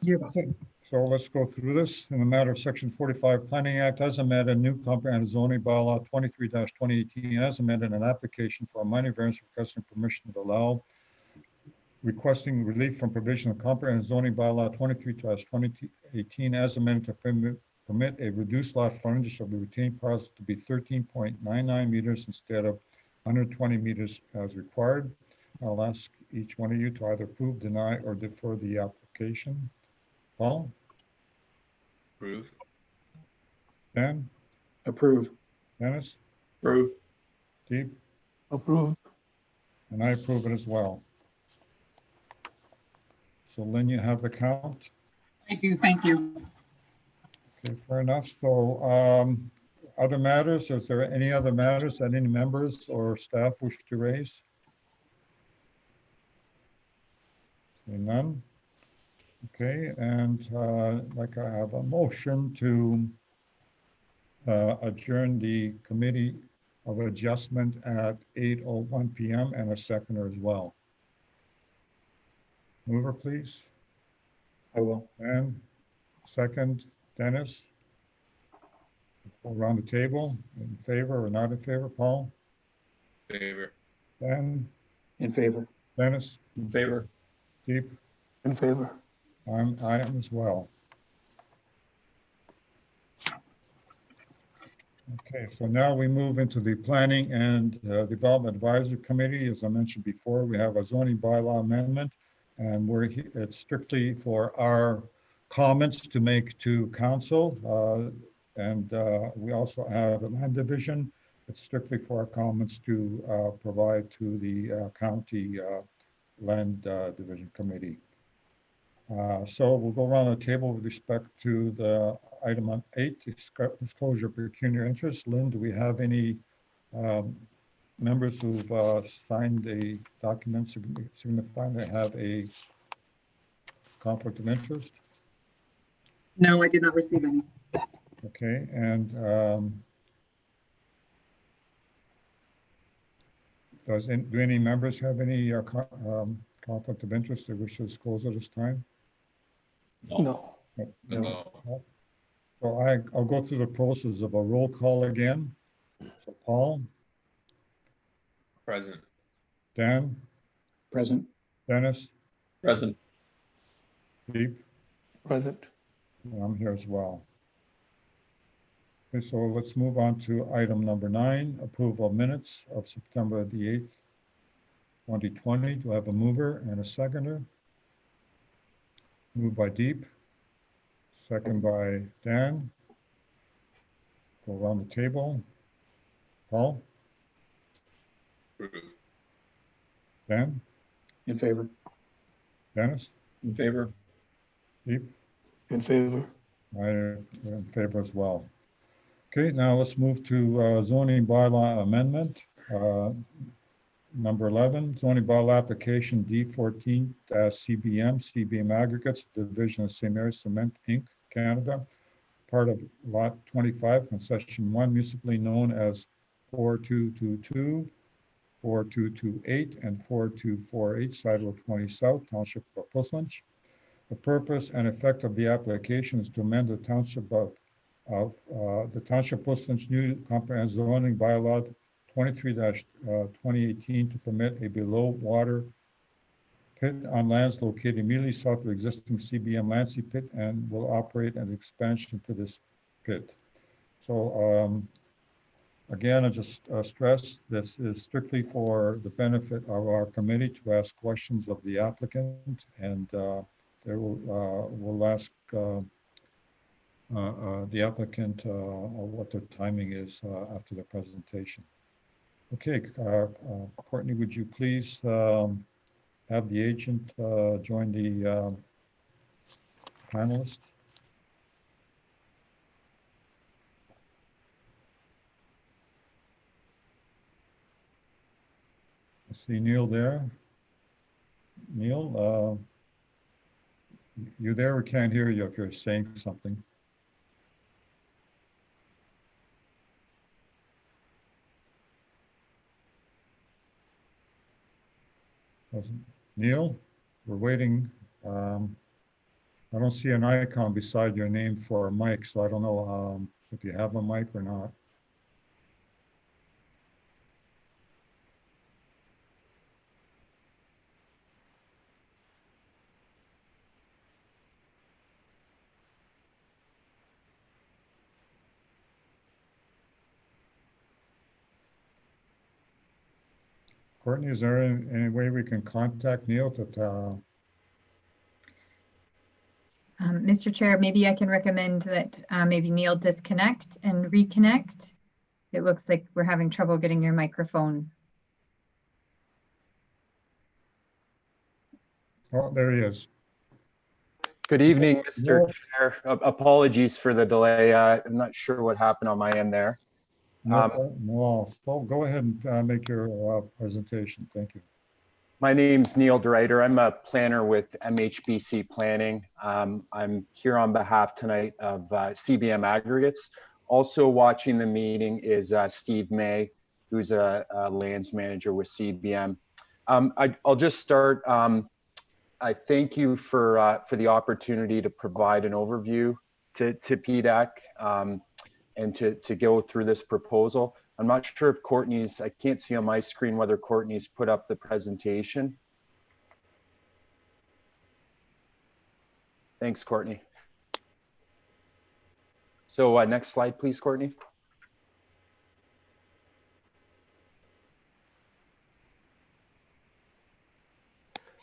You're welcome. So let's go through this. In the matter of Section 45 Planning Act as amended, new comprehensive zoning bylaw 23-2018 as amended, an application for a minor variance requesting permission to allow requesting relief from provision of comprehensive zoning bylaw 23-2018 as amended to permit a reduced lot frontage of the retained parcel to be 13.99 meters instead of 120 meters as required. I'll ask each one of you to either approve, deny, or defer the application. Paul? Approve. Dan? Approve. Dennis? Approve. Steve? Approved. And I approve it as well. So Lynn, you have the count? I do, thank you. Okay, fair enough. So other matters, is there any other matters that any members or staff wish to raise? Seeing none. Okay, and like I have a motion to adjourn the Committee of Adjustment at 8:01 p.m. and a seconder as well. Mover, please. I will. And second, Dennis. Go around the table, in favor or not in favor, Paul? Favor. Dan? In favor. Dennis? In favor. Deep? In favor. I am as well. Okay, so now we move into the Planning and Development Advisory Committee. As I mentioned before, we have a zoning bylaw amendment, and it's strictly for our comments to make to council. And we also have a land division. It's strictly for our comments to provide to the county land division committee. So we'll go around the table with respect to the item on 8, disclosure of pecuniary interest. Lynn, do we have any members who've signed the documents signifying they have a conflict of interest? No, I did not receive any. Okay, and do any members have any conflict of interest they wish to disclose at this time? No. No. So I'll go through the process of a roll call again. So Paul? Present. Dan? Present. Dennis? Present. Steve? Present. I'm here as well. Okay, so let's move on to item number 9, approval of minutes of September the 8th, 2020. Do I have a mover and a seconder? Moved by Deep, second by Dan. Go around the table. Paul? Approve. Dan? In favor. Dennis? In favor. Deep? In favor. I am in favor as well. Okay, now let's move to zoning bylaw amendment. Number 11, zoning bylaw application D14 CBM aggregates, division of St. Mary's Cement Inc., Canada, part of lot 25, concession 1, municipally known as 4222, 4228, and 4248, sidewalk 20 South, Township of Puslinch. The purpose and effect of the application is to amend the Township of the Township Puslinch new comprehensive zoning bylaw 23-2018 to permit a below water pit on lands located immediately south of the existing CBM Lancy pit and will operate an expansion to this pit. So again, I just stress this is strictly for the benefit of our committee to ask questions of the applicant, and they will ask the applicant what their timing is after the presentation. Okay, Courtney, would you please have the agent join the panelist? see Neil there. Neil, you there? We can't hear you if you're saying something. Neil, we're waiting. I don't see an icon beside your name for a mic, so I don't know if you have a mic or not. Courtney, is there any way we can contact Neil to Mr. Chair, maybe I can recommend that maybe Neil disconnect and reconnect. It looks like we're having trouble getting your microphone. Oh, there he is. Good evening, Mr. Chair. Apologies for the delay. I'm not sure what happened on my end there. No, go ahead and make your presentation. Thank you. My name's Neil DeRuyter. I'm a planner with MHBC Planning. I'm here on behalf tonight of CBM Aggregates. Also watching the meeting is Steve May, who's a lands manager with CBM. I'll just start. I thank you for the opportunity to provide an overview to Pdac and to go through this proposal. I'm not sure if Courtney's, I can't see on my screen whether Courtney's put up the presentation. Thanks, Courtney. So next slide, please, Courtney.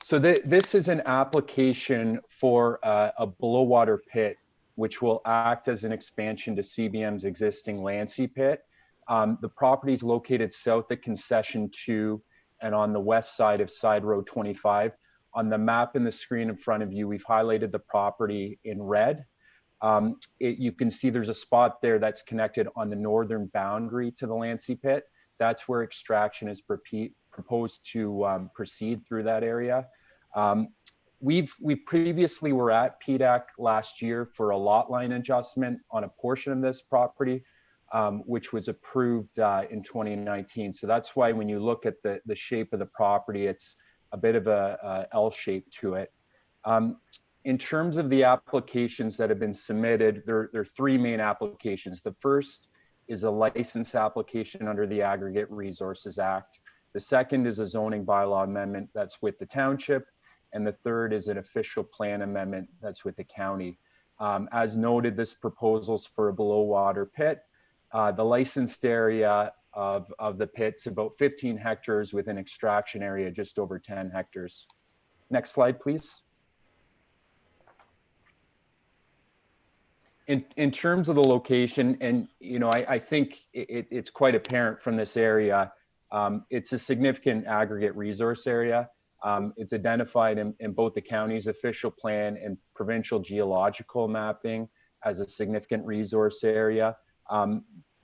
So this is an application for a below water pit, which will act as an expansion to CBM's existing Lancy pit. The property is located south of Concession 2 and on the west side of Side Road 25. On the map in the screen in front of you, we've highlighted the property in red. You can see there's a spot there that's connected on the northern boundary to the Lancy pit. That's where extraction is proposed to proceed through that area. We previously were at Pdac last year for a lot line adjustment on a portion of this property, which was approved in 2019. So that's why when you look at the shape of the property, it's a bit of a L shape to it. In terms of the applications that have been submitted, there are three main applications. The first is a license application under the Aggregate Resources Act. The second is a zoning bylaw amendment that's with the township. And the third is an official plan amendment that's with the county. As noted, this proposal's for a below water pit. The licensed area of the pit's about 15 hectares with an extraction area just over 10 hectares. Next slide, please. In terms of the location, and I think it's quite apparent from this area, it's a significant aggregate resource area. It's identified in both the county's official plan and provincial geological mapping as a significant resource area.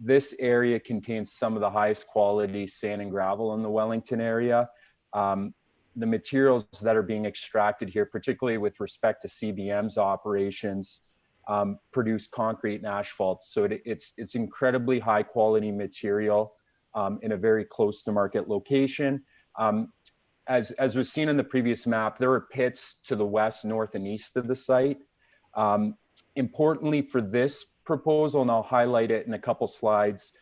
This area contains some of the highest quality sand and gravel in the Wellington area. The materials that are being extracted here, particularly with respect to CBM's operations, produce concrete and asphalt. So it's incredibly high quality material in a very close to market location. As was seen in the previous map, there are pits to the west, north, and east of the site. Importantly for this proposal, and I'll highlight it in a couple slides,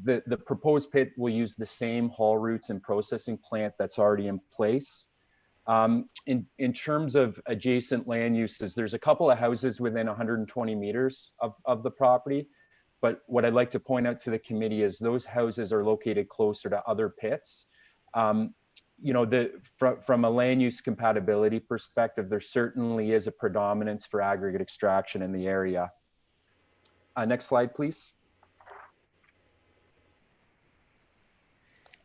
the proposed pit will use the same haul routes and processing plant that's already in place. In terms of adjacent land uses, there's a couple of houses within 120 meters of the property. But what I'd like to point out to the committee is those houses are located closer to other pits. From a land use compatibility perspective, there certainly is a predominance for aggregate extraction in the area. Next slide, please.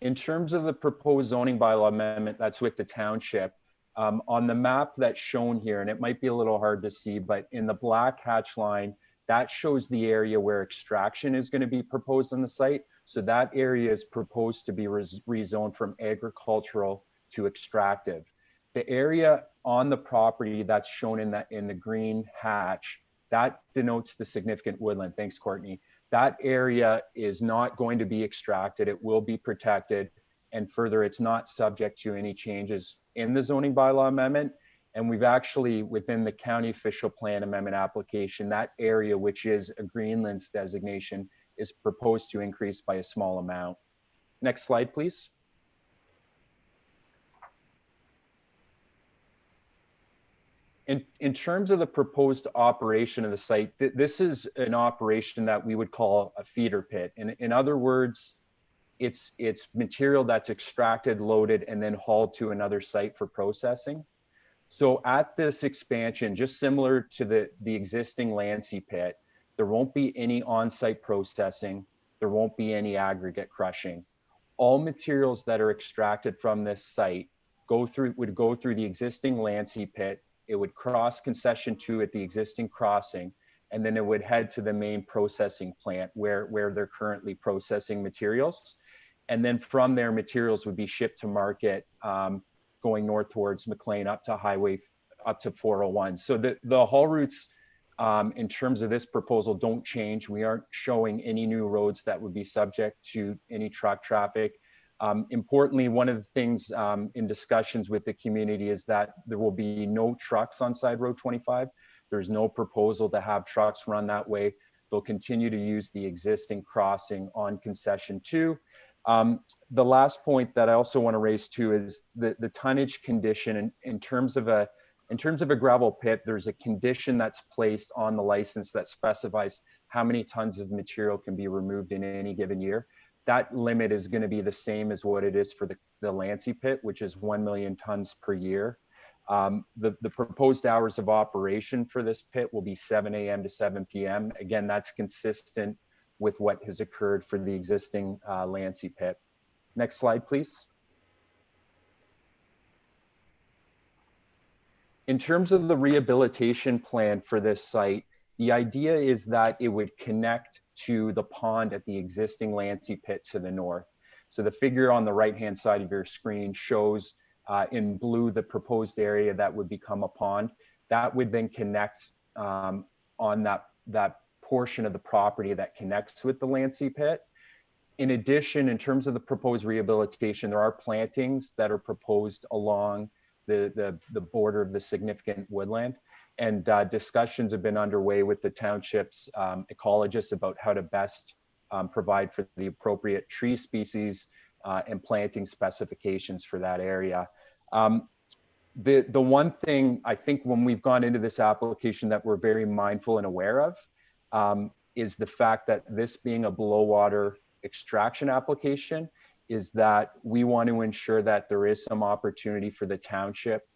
In terms of the proposed zoning bylaw amendment that's with the township, on the map that's shown here, and it might be a little hard to see, but in the black hatch line, that shows the area where extraction is going to be proposed on the site. So that area is proposed to be rezoned from agricultural to extractive. The area on the property that's shown in the green hatch, that denotes the significant woodland. Thanks, Courtney. That area is not going to be extracted. It will be protected. And further, it's not subject to any changes in the zoning bylaw amendment. And we've actually, within the county official plan amendment application, that area, which is a Greenlands designation, is proposed to increase by a small amount. Next slide, please. In terms of the proposed operation of the site, this is an operation that we would call a feeder pit. In other words, it's material that's extracted, loaded, and then hauled to another site for processing. So at this expansion, just similar to the existing Lancy pit, there won't be any on-site processing. There won't be any aggregate crushing. All materials that are extracted from this site would go through the existing Lancy pit. It would cross concession 2 at the existing crossing, and then it would head to the main processing plant where they're currently processing materials. And then from there, materials would be shipped to market, going north towards McLean up to up to 401. So the haul routes in terms of this proposal don't change. We aren't showing any new roads that would be subject to any truck traffic. Importantly, one of the things in discussions with the community is that there will be no trucks on Side Road 25. There's no proposal to have trucks run that way. They'll continue to use the existing crossing on concession 2. The last point that I also want to raise too is the tonnage condition. In terms of a gravel pit, there's a condition that's placed on the license that specifies how many tons of material can be removed in any given year. That limit is going to be the same as what it is for the Lancy pit, which is 1 million tons per year. The proposed hours of operation for this pit will be 7 a.m. to 7 p.m. Again, that's consistent with what has occurred for the existing Lancy pit. Next slide, please. In terms of the rehabilitation plan for this site, the idea is that it would connect to the pond at the existing Lancy pit to the north. So the figure on the right-hand side of your screen shows in blue the proposed area that would become a pond. That would then connect on that portion of the property that connects with the Lancy pit. In addition, in terms of the proposed rehabilitation, there are plantings that are proposed along the border of the significant woodland. And discussions have been underway with the township's ecologists about how to best provide for the appropriate tree species and planting specifications for that area. The one thing I think when we've gone into this application that we're very mindful and aware of is the fact that this being a below water extraction application is that we want to ensure that there is some opportunity for the township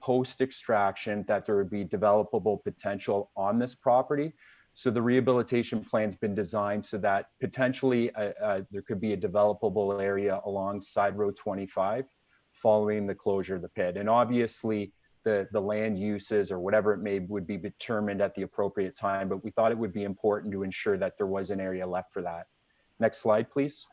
post-extraction, that there would be developable potential on this property. So the rehabilitation plan's been designed so that potentially there could be a developable area along Side Road 25 following the closure of the pit. And obviously the land uses or whatever it may would be determined at the appropriate time, but we thought it would be important to ensure that there was an area left for that. Next slide, please.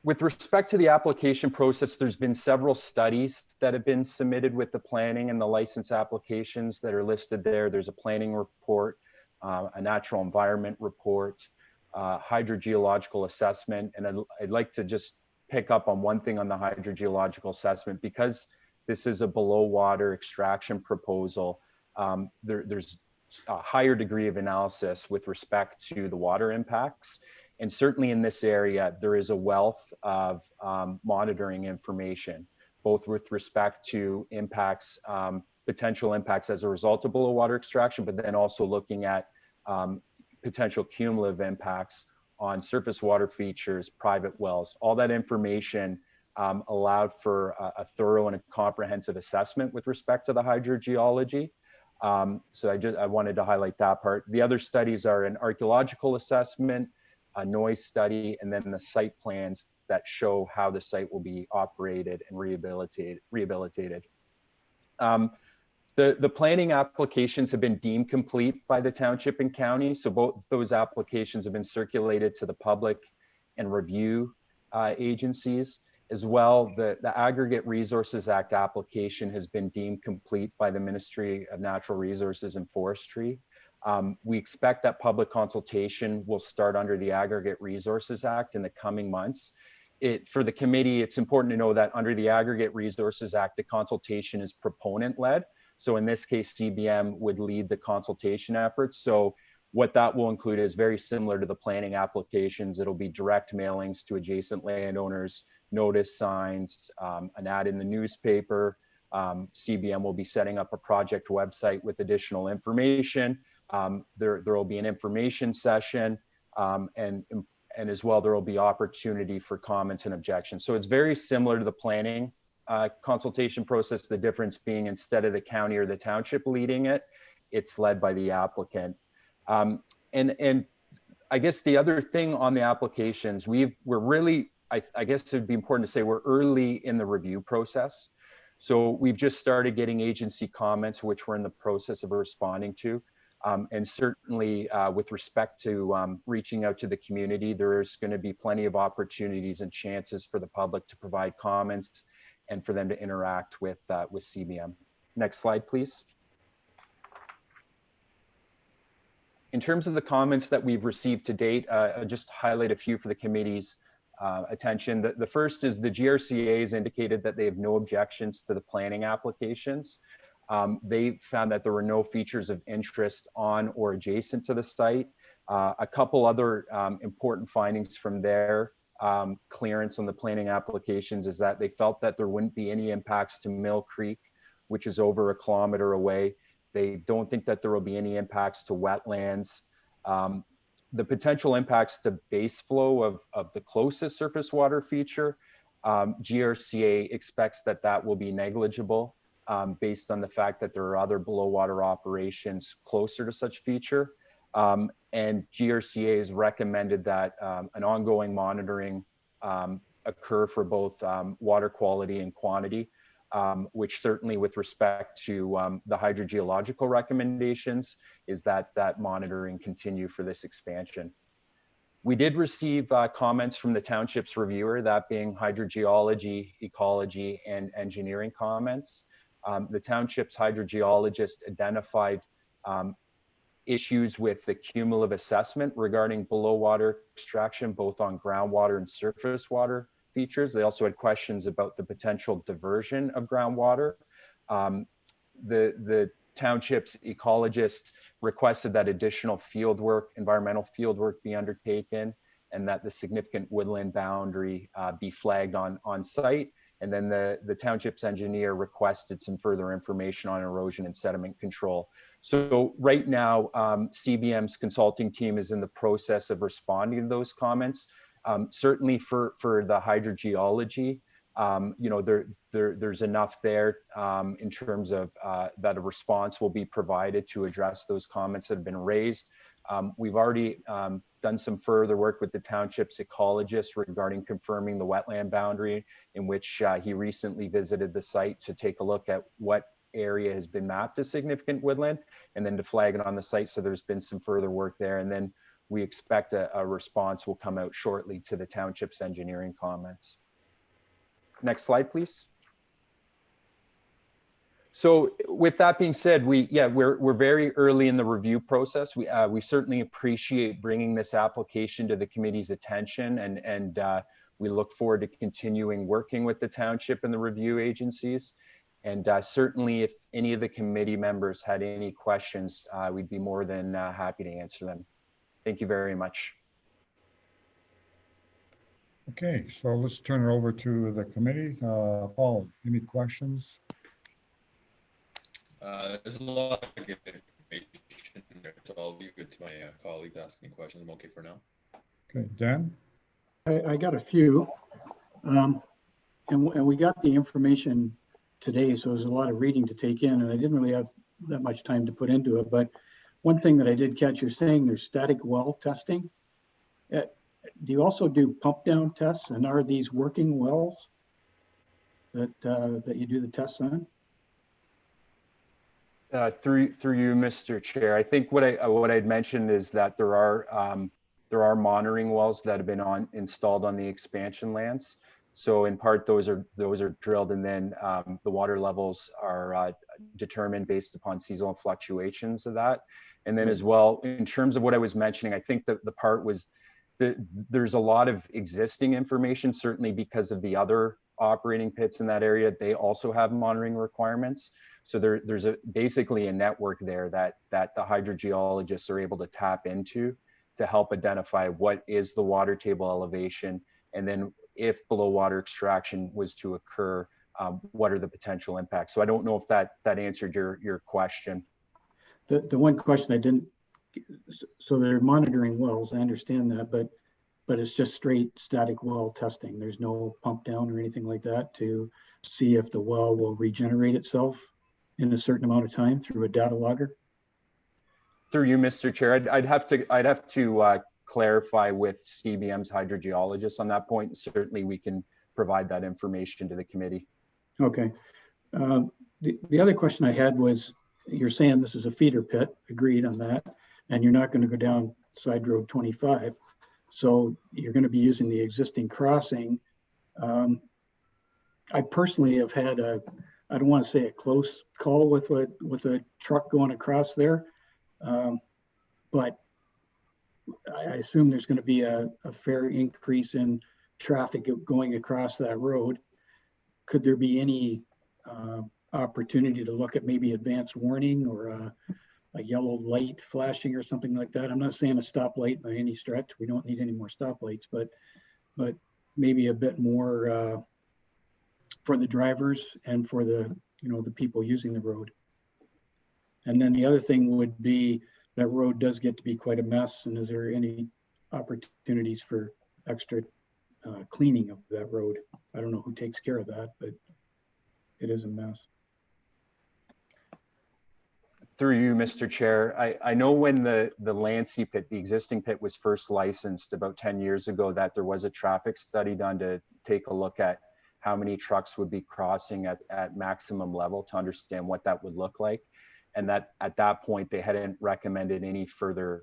With respect to the application process, there's been several studies that have been submitted with the planning and the license applications that are listed there. There's a planning report, a natural environment report, hydrogeological assessment. And I'd like to just pick up on one thing on the hydrogeological assessment. Because this is a below water extraction proposal, there's a higher degree of analysis with respect to the water impacts. And certainly in this area, there is a wealth of monitoring information, both with respect to impacts, potential impacts as a result of below water extraction, but then also looking at potential cumulative impacts on surface water features, private wells. All that information allowed for a thorough and a comprehensive assessment with respect to the hydrogeology. So I wanted to highlight that part. The other studies are an archaeological assessment, a noise study, and then the site plans that show how the site will be operated and rehabilitated. The planning applications have been deemed complete by the township and county. So both those applications have been circulated to the public and review agencies. As well, the Aggregate Resources Act application has been deemed complete by the Ministry of Natural Resources and Forestry. We expect that public consultation will start under the Aggregate Resources Act in the coming months. For the committee, it's important to know that under the Aggregate Resources Act, the consultation is proponent-led. So in this case, CBM would lead the consultation efforts. So what that will include is very similar to the planning applications. It'll be direct mailings to adjacent landowners, notice signs, an ad in the newspaper. CBM will be setting up a project website with additional information. There will be an information session, and as well, there will be opportunity for comments and objections. So it's very similar to the planning consultation process, the difference being instead of the county or the township leading it, it's led by the applicant. And I guess the other thing on the applications, we're really, I guess it'd be important to say we're early in the review process. So we've just started getting agency comments, which we're in the process of responding to. And certainly with respect to reaching out to the community, there's going to be plenty of opportunities and chances for the public to provide comments and for them to interact with CBM. Next slide, please. In terms of the comments that we've received to date, I'll just highlight a few for the committee's attention. The first is the GRCA has indicated that they have no objections to the planning applications. They found that there were no features of interest on or adjacent to the site. A couple other important findings from their clearance on the planning applications is that they felt that there wouldn't be any impacts to Mill Creek, which is over 1 kilometer away. They don't think that there will be any impacts to wetlands. The potential impacts to base flow of the closest surface water feature, GRCA expects that that will be negligible based on the fact that there are other below water operations closer to such feature. And GRCA has recommended that an ongoing monitoring occur for both water quality and quantity, which certainly with respect to the hydrogeological recommendations is that monitoring continue for this expansion. We did receive comments from the township's reviewer, that being hydrogeology, ecology, and engineering comments. The township's hydrogeologist identified issues with the cumulative assessment regarding below water extraction, both on groundwater and surface water features. They also had questions about the potential diversion of groundwater. The township's ecologist requested that additional environmental field work be undertaken, and that the significant woodland boundary be flagged on site. And then the township's engineer requested some further information on erosion and sediment control. So right now, CBM's consulting team is in the process of responding to those comments. Certainly for the hydrogeology, you know, there's enough there in terms of that a response will be provided to address those comments that have been raised. We've already done some further work with the township's ecologist regarding confirming the wetland boundary, in which he recently visited the site to take a look at what area has been mapped as significant woodland and then to flag it on the site. So there's been some further work there. And then we expect a response will come out shortly to the township's engineering comments. Next slide, please. So with that being said, we're very early in the review process. We certainly appreciate bringing this application to the committee's attention, and we look forward to continuing working with the township and the review agencies. And certainly if any of the committee members had any questions, we'd be more than happy to answer them. Thank you very much. Okay, so let's turn it over to the committee. Paul, any questions? There's a lot of good information there, so I'll leave it to my colleague to ask any questions. I'm okay for now. Okay, Dan? I got a few, and we got the information today, so there's a lot of reading to take in, and I didn't really have that much time to put into it. But one thing that I did catch, you're saying there's static well testing. Do you also do pump down tests, and are these working wells that you do the tests on? Through you, Mr. Chair. I think what I'd mentioned is that there are monitoring wells that have been installed on the expansion lands. So in part, those are drilled, and then the water levels are determined based upon seasonal fluctuations of that. And then as well, in terms of what I was mentioning, I think that the part was that there's a lot of existing information, certainly because of the other operating pits in that area. They also have monitoring requirements. So there's basically a network there that the hydrogeologists are able to tap into to help identify what is the water table elevation, and then if below water extraction was to occur, what are the potential impacts? So I don't know if that answered your question. The one question I didn't, so they're monitoring wells, I understand that, but it's just straight static well testing. There's no pump down or anything like that to see if the well will regenerate itself in a certain amount of time through a data logger? Through you, Mr. Chair, I'd have to clarify with CBM's hydrogeologist on that point. Certainly we can provide that information to the committee. Okay. The other question I had was, you're saying this is a feeder pit, agreed on that, and you're not going to go down side road 25. So you're going to be using the existing crossing. I personally have had I don't want to say a close call with a truck going across there, but I assume there's going to be a fair increase in traffic going across that road. Could there be any opportunity to look at maybe advanced warning or a yellow light flashing or something like that? I'm not saying a stoplight by any stretch. We don't need any more stoplights, but maybe a bit more for the drivers and for the the people using the road. And then the other thing would be that road does get to be quite a mess. And is there any opportunities for extra cleaning of that road? I don't know who takes care of that, but it is a mess. Through you, Mr. Chair, I know when the Lancey pit, the existing pit, was first licensed about 10 years ago, that there was a traffic study done to take a look at how many trucks would be crossing at maximum level to understand what that would look like. And that at that point, they hadn't recommended any further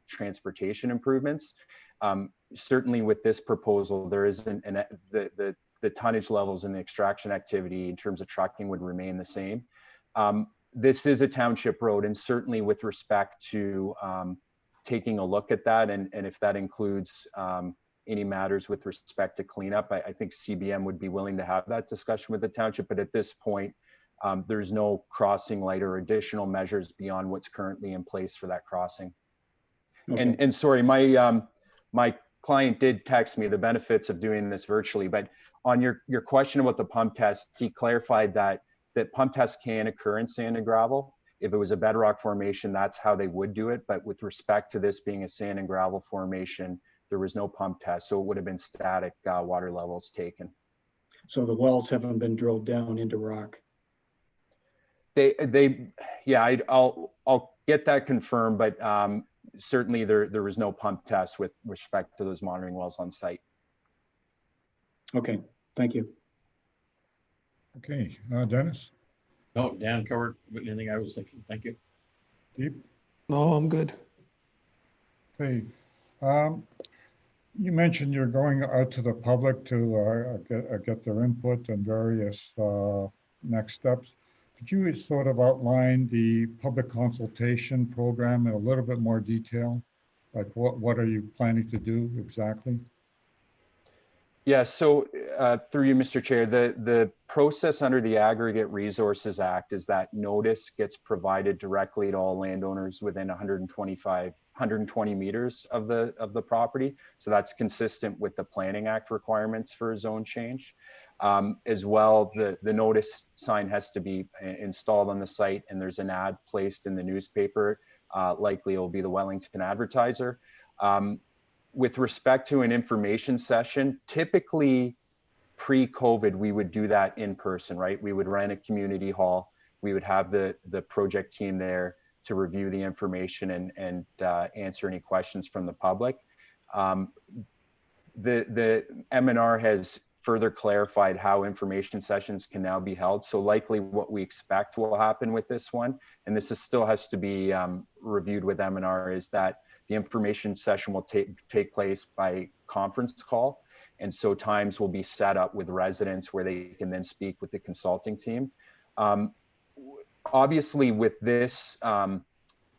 transportation improvements. Certainly with this proposal, there isn't, and the tonnage levels and the extraction activity in terms of trucking would remain the same. This is a township road, and certainly with respect to taking a look at that, and if that includes any matters with respect to cleanup, I think CBM would be willing to have that discussion with the township. But at this point, there's no crossing light or additional measures beyond what's currently in place for that crossing. Okay. And sorry, my client did text me the benefits of doing this virtually, but on your question about the pump test, he clarified that pump tests can occur in sand and gravel. If it was a bedrock formation, that's how they would do it. But with respect to this being a sand and gravel formation, there was no pump test, so it would have been static water levels taken. So the wells haven't been drilled down into rock? Yeah, I'll get that confirmed, but certainly there was no pump test with respect to those monitoring wells on site. Okay, thank you. Okay, Dennis? No, Dan covered anything I was thinking. Thank you. Deep? No, I'm good. Okay. You mentioned you're going out to the public to get their input and various next steps. Could you sort of outline the public consultation program in a little bit more detail? Like what are you planning to do exactly? Yeah, so through you, Mr. Chair, the process under the Aggregate Resources Act is that notice gets provided directly to all landowners within 120 meters of the property. So that's consistent with the Planning Act requirements for a zone change. As well, the notice sign has to be installed on the site, and there's an ad placed in the newspaper. Likely it will be the Wellington Advertiser. With respect to an information session, typically pre-COVID, we would do that in person, right? We would rent a community hall. We would have the project team there to review the information and answer any questions from the public. The MNR has further clarified how information sessions can now be held. So likely what we expect will happen with this one, and this is still has to be reviewed with M&R, is that the information session will take place by conference call. And so times will be set up with residents where they can then speak with the consulting team. Obviously with this,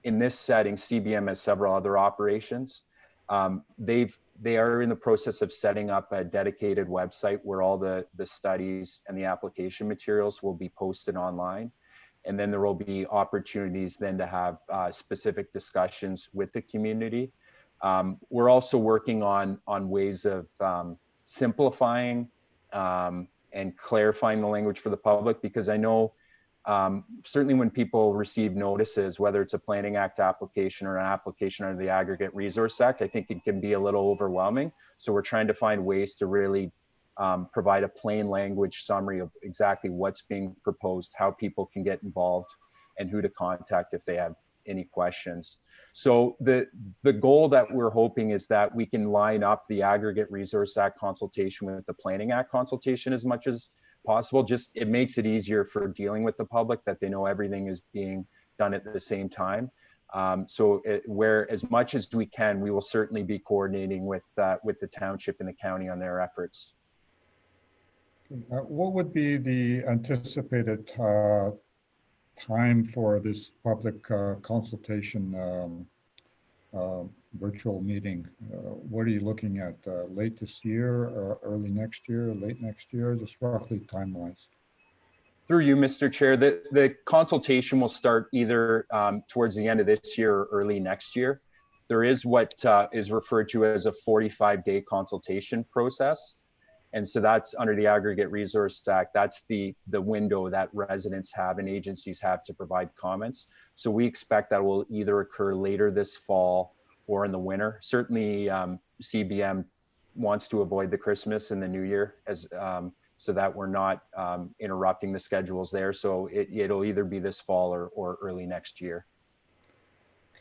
in this setting, CBM has several other operations. They are in the process of setting up a dedicated website where all the studies and the application materials will be posted online. And then there will be opportunities then to have specific discussions with the community. We're also working on ways of simplifying and clarifying the language for the public, because I know certainly when people receive notices, whether it's a Planning Act application or an application under the Aggregate Resource Act, I think it can be a little overwhelming. So we're trying to find ways to really provide a plain language summary of exactly what's being proposed, how people can get involved, and who to contact if they have any questions. So the goal that we're hoping is that we can line up the Aggregate Resource Act consultation with the Planning Act consultation as much as possible. Just it makes it easier for dealing with the public, that they know everything is being done at the same time. Where as much as we can, we will certainly be coordinating with the township and the county on their efforts. What would be the anticipated time for this public consultation virtual meeting? What are you looking at? Late this year, or early next year, late next year, just roughly time-wise? Through you, Mr. Chair, the consultation will start either towards the end of this year or early next year. There is what is referred to as a 45-day consultation process. And so that's under the Aggregate Resource Act. That's the window that residents have and agencies have to provide comments. So we expect that will either occur later this fall or in the winter. Certainly CBM wants to avoid the Christmas and the New Year as so that we're not interrupting the schedules there. So it'll either be this fall or early next year.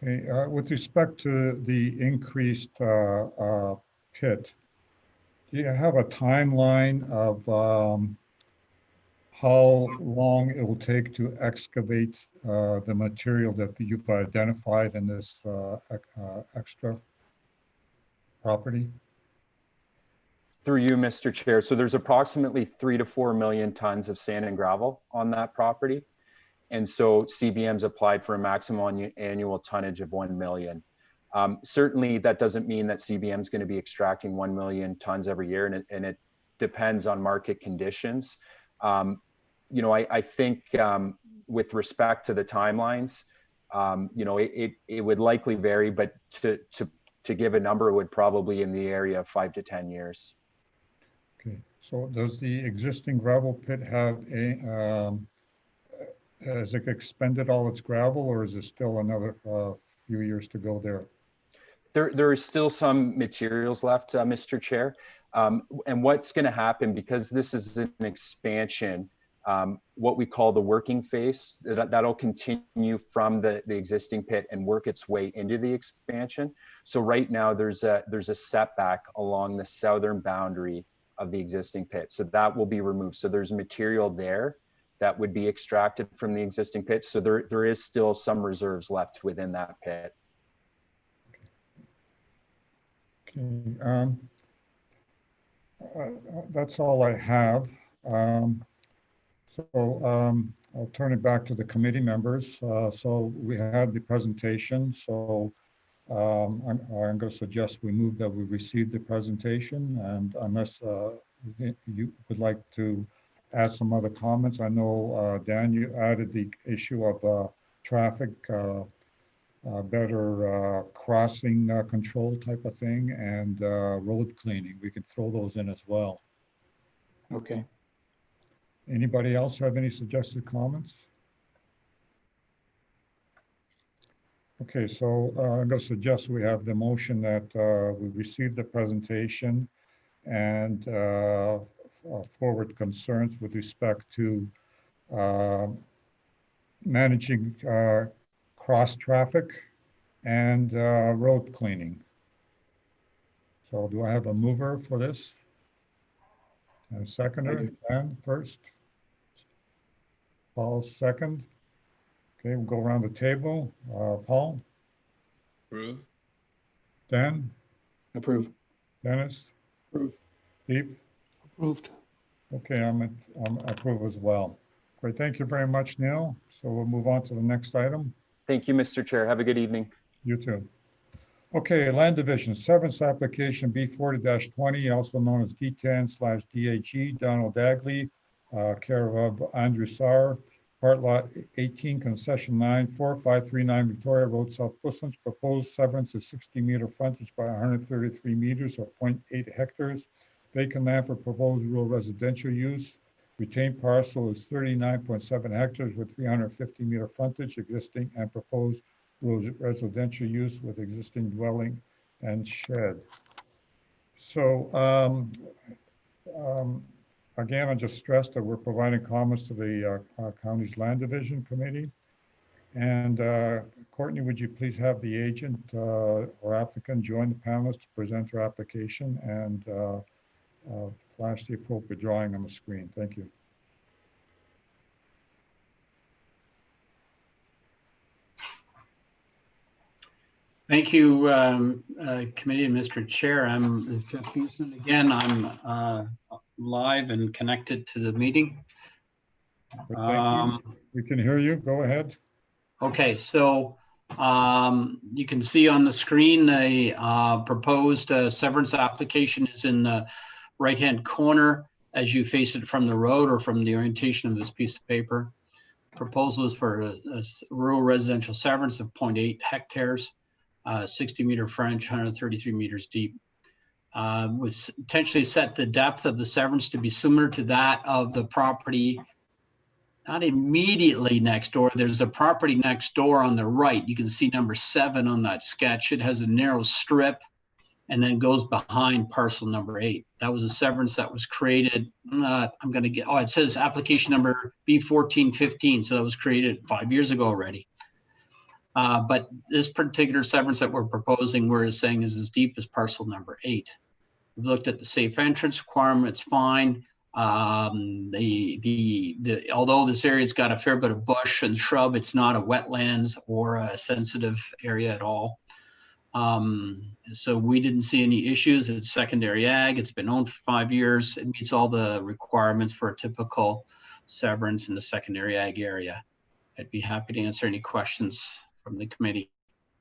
Okay, with respect to the increased pit, do you have a timeline of how long it will take to excavate the material that you've identified in this extra property? Through you, Mr. Chair. So there's approximately 3 to 4 million tons of sand and gravel on that property. And so CBM's applied for a maximum annual tonnage of 1 million. Certainly that doesn't mean that CBM is going to be extracting 1 million tons every year, and it depends on market conditions. You know, I think with respect to the timelines, you know, it would likely vary, but to give a number, it would probably in the area of 5 to 10 years. Okay, so does the existing gravel pit have has it expended all its gravel, or is it still another few years to go there? There is still some materials left, Mr. Chair. And what's going to happen, because this is an expansion, what we call the working phase, that'll continue from the existing pit and work its way into the expansion. So right now there's a setback along the southern boundary of the existing pit. So that will be removed. So there's material there that would be extracted from the existing pit. So there is still some reserves left within that pit. Okay, that's all I have. I'll turn it back to the committee members. So we had the presentation. So I'm going to suggest we move that we receive the presentation, and unless you would like to add some other comments. I know, Dan, you added the issue of traffic, better crossing control type of thing, and road cleaning. We can throw those in as well. Okay. Anybody else have any suggested comments? Okay, so I'm going to suggest we have the motion that we receive the presentation and forward concerns with respect to managing cross traffic and road cleaning. So do I have a mover for this? And a seconder, Dan first. Paul second. Okay, we'll go around the table. Paul, Approve. Dan, Approve. Dennis, Approve. Steve. Approved. Okay, I'm approve as well. Great, thank you very much, Neil. So we'll move on to the next item. Thank you, Mr. Chair. Have a good evening. You too. Okay, land division, severance application B40-20, also known as D10/DAG, Donald Dagley, care of Andrew Sarr, part lot 18, concession 9, 4539 Victoria Road, South Bushlands. Proposed severance is 60-meter frontage by 133 meters or 0.8 hectares. Vacant land for proposed rural residential use. Retained parcel is 39.7 hectares with 350-meter frontage, existing and proposed rural residential use with existing dwelling and shed. So again, I just stressed that we're providing comments to the county's land division committee. And Courtney, would you please have the agent or applicant join the panelists to present their application and flash the appropriate drawing on the screen. Thank you. Thank you, committee and Mr. Chair. I'm Jeff Houston again. I'm live and connected to the meeting. Thank you. We can hear you. Go ahead. Okay, so you can see on the screen the proposed severance application is in the right-hand corner as you face it from the road or from the orientation of this piece of paper. Proposal is for a rural residential severance of 0.8 hectares. 60-meter frontage, 133 meters deep. Would potentially set the depth of the severance to be similar to that of the property, not immediately next door. There's a property next door on the right. You can see number 7 on that sketch. It has a narrow strip and then goes behind parcel number 8. That was a severance that was created. I'm going to get, it says application number B1415. So that was created 5 years ago already. But this particular severance that we're proposing, we're saying is as deep as parcel number 8. We've looked at the safe entrance requirement, it's fine. Although this area's got a fair bit of bush and shrub, it's not a wetlands or a sensitive area at all. So we didn't see any issues. It's secondary ag. It's been owned for 5 years. It meets all the requirements for a typical severance in the secondary ag area. I'd be happy to answer any questions from the committee.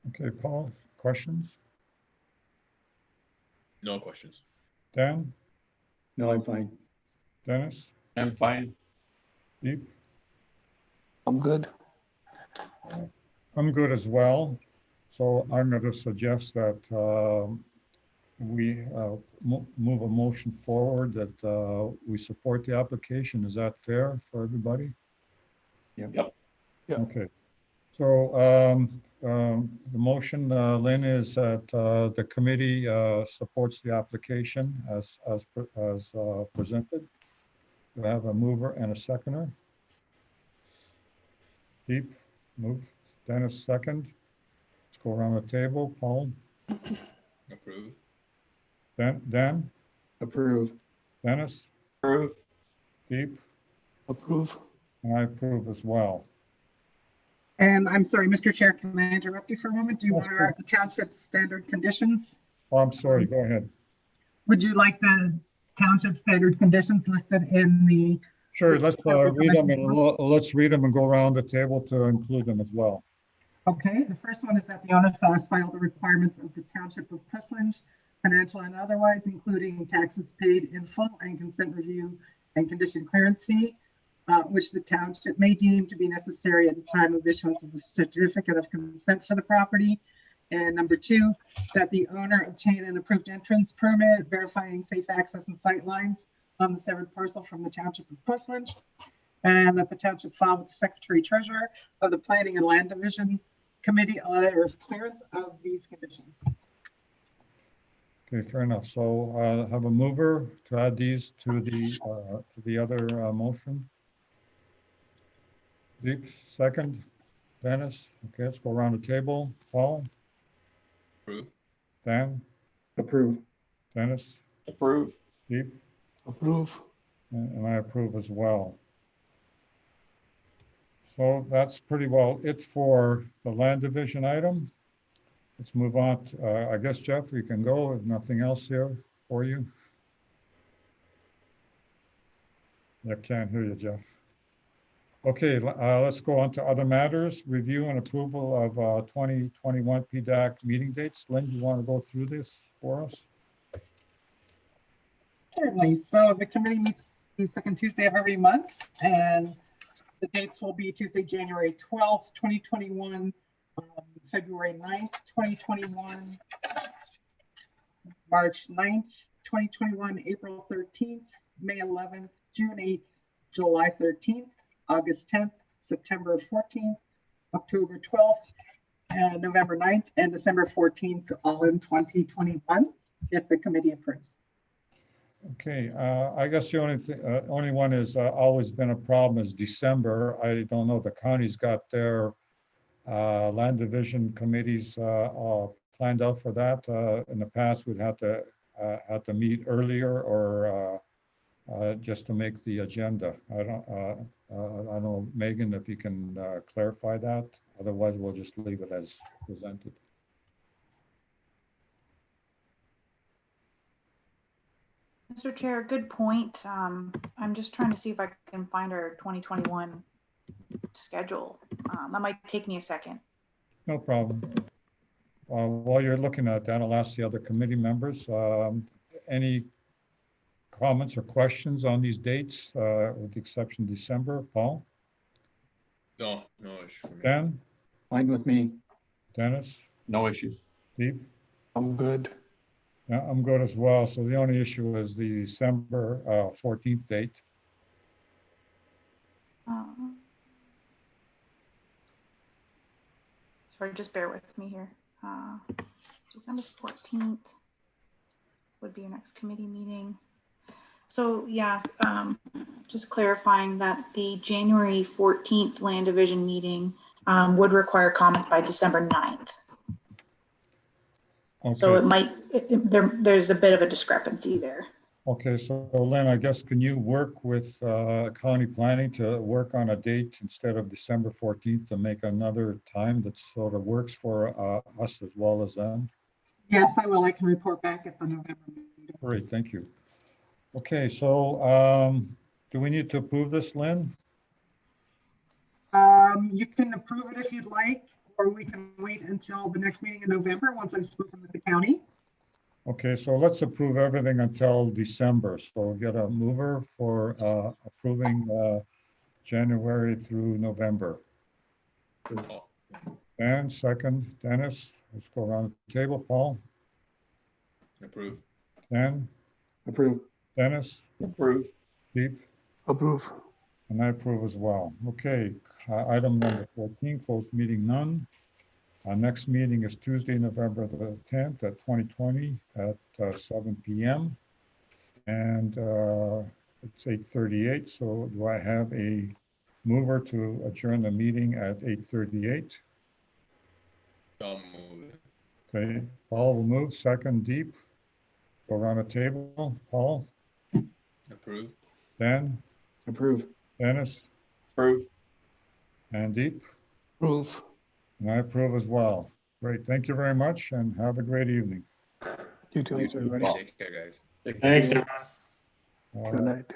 Okay, Paul, questions? No questions. Dan? No, I'm fine. Dennis? I'm fine. Steve? I'm good. I'm good as well. So I'm going to suggest that we move a motion forward that we support the application. Is that fair for everybody? Yep. Okay. So the motion, Lynn, is that the committee supports the application as presented. Do I have a mover and a seconder? Deep, move. Dennis, second. Let's go around the table. Paul? Approve. Dan? Approve. Dennis? Approve. Deep? Approve. And I approve as well. And I'm sorry, Mr. Chair, can I interrupt you for a moment? Do you Oh, want sure. the township standard conditions? Oh, I'm sorry, go ahead. Would you like the township standard conditions listed in the? Sure, let's read them and let's read them and go around the table to include them as well. Okay, the first one is that the owner satisfy all the requirements of the Township of Puslinch, financial and otherwise, including taxes paid in full and consent review and condition clearance fee, which the township may deem to be necessary at the time of issuance of the certificate of consent for the property. And number 2, that the owner obtain an approved entrance permit verifying safe access and sight lines on the severed parcel from the Township of Puslinch, and that the township file with the Secretary Treasurer of the Planning and Land Division Committee a letter of clearance of these conditions. Okay, fair enough. So have a mover to add these to the other motion. Deep, second. Dennis. Okay, let's go around the table. Paul? Approve. Dan? Approve. Dennis? Approve. Deep? Approve. And I approve as well. So that's pretty well it for the land division item. Let's move on. I guess, Jeff, we can go if nothing else here for you. I can't hear you, Jeff. Okay, let's go on to other matters. Review and approval of 2021 Pdac meeting dates. Lynn, you want to go through this for us? Certainly. So the committee meets the second Tuesday of every month, and the dates will be Tuesday, January 12th, 2021, February 9th, 2021, March 9th, 2021, April 13th, May 11th, June 8th, July 13th, August 10th, September 14th, October 12th, and November 9th, and December 14th, all in 2021, if the committee approves. Okay, I guess the only one is always been a problem is December. I don't know, the county's got their land division committees all planned out for that. In the past, we'd have to meet earlier or just to make the agenda. I don't know, Megan, if you can clarify that. Otherwise, we'll just leave it as presented. Mr. Chair, good point. I'm just trying to see if I can find our 2021 schedule. That might take me a second. No problem. While you're looking at that, I'll ask the other committee members, any comments or questions on these dates, with the exception of December? Paul? No issue for me. Dan? Fine with me. Dennis? No issues. Steve? I'm good. Yeah, I'm good as well. So the only issue is the December 14th date. Sorry, just bear with me here. December 14th would be your next committee meeting. So yeah, just clarifying that the January 14th land division meeting would require comments by December 9th. Okay. So it might, there's a bit of a discrepancy there. Okay, so Lynn, I guess, can you work with county planning to work on a date instead of December 14th to make another time that sort of works for us as well as them? Yes, I will. I can report back at the November meeting. Great, thank you. Okay, so do we need to approve this, Lynn? You can approve it if you'd like, or we can wait until the next meeting in November once I've spoken with the county. Okay, so let's approve everything until December. So we'll get a mover for approving January through November. And second, Dennis, let's go around the table. Paul? Approve. Dan? Approve. Dennis? Approve. Steve? Approve. And I approve as well. Okay, item number 14, closed meeting none. Our next meeting is Tuesday, November the 10th at 2020 at 7 p.m. And it's 8:38. So do I have a mover to adjourn the meeting at 8:38? I'll move it. Okay, Paul will move. Second, Deep. Go around the table. Paul? Approve. Dan? Approve. Dennis? Approve. And Deep? Approve. And I approve as well. Great. Thank you very much and have a great evening. You too. Thanks, everybody. Take care, guys. Thanks, everyone. All Good right. night.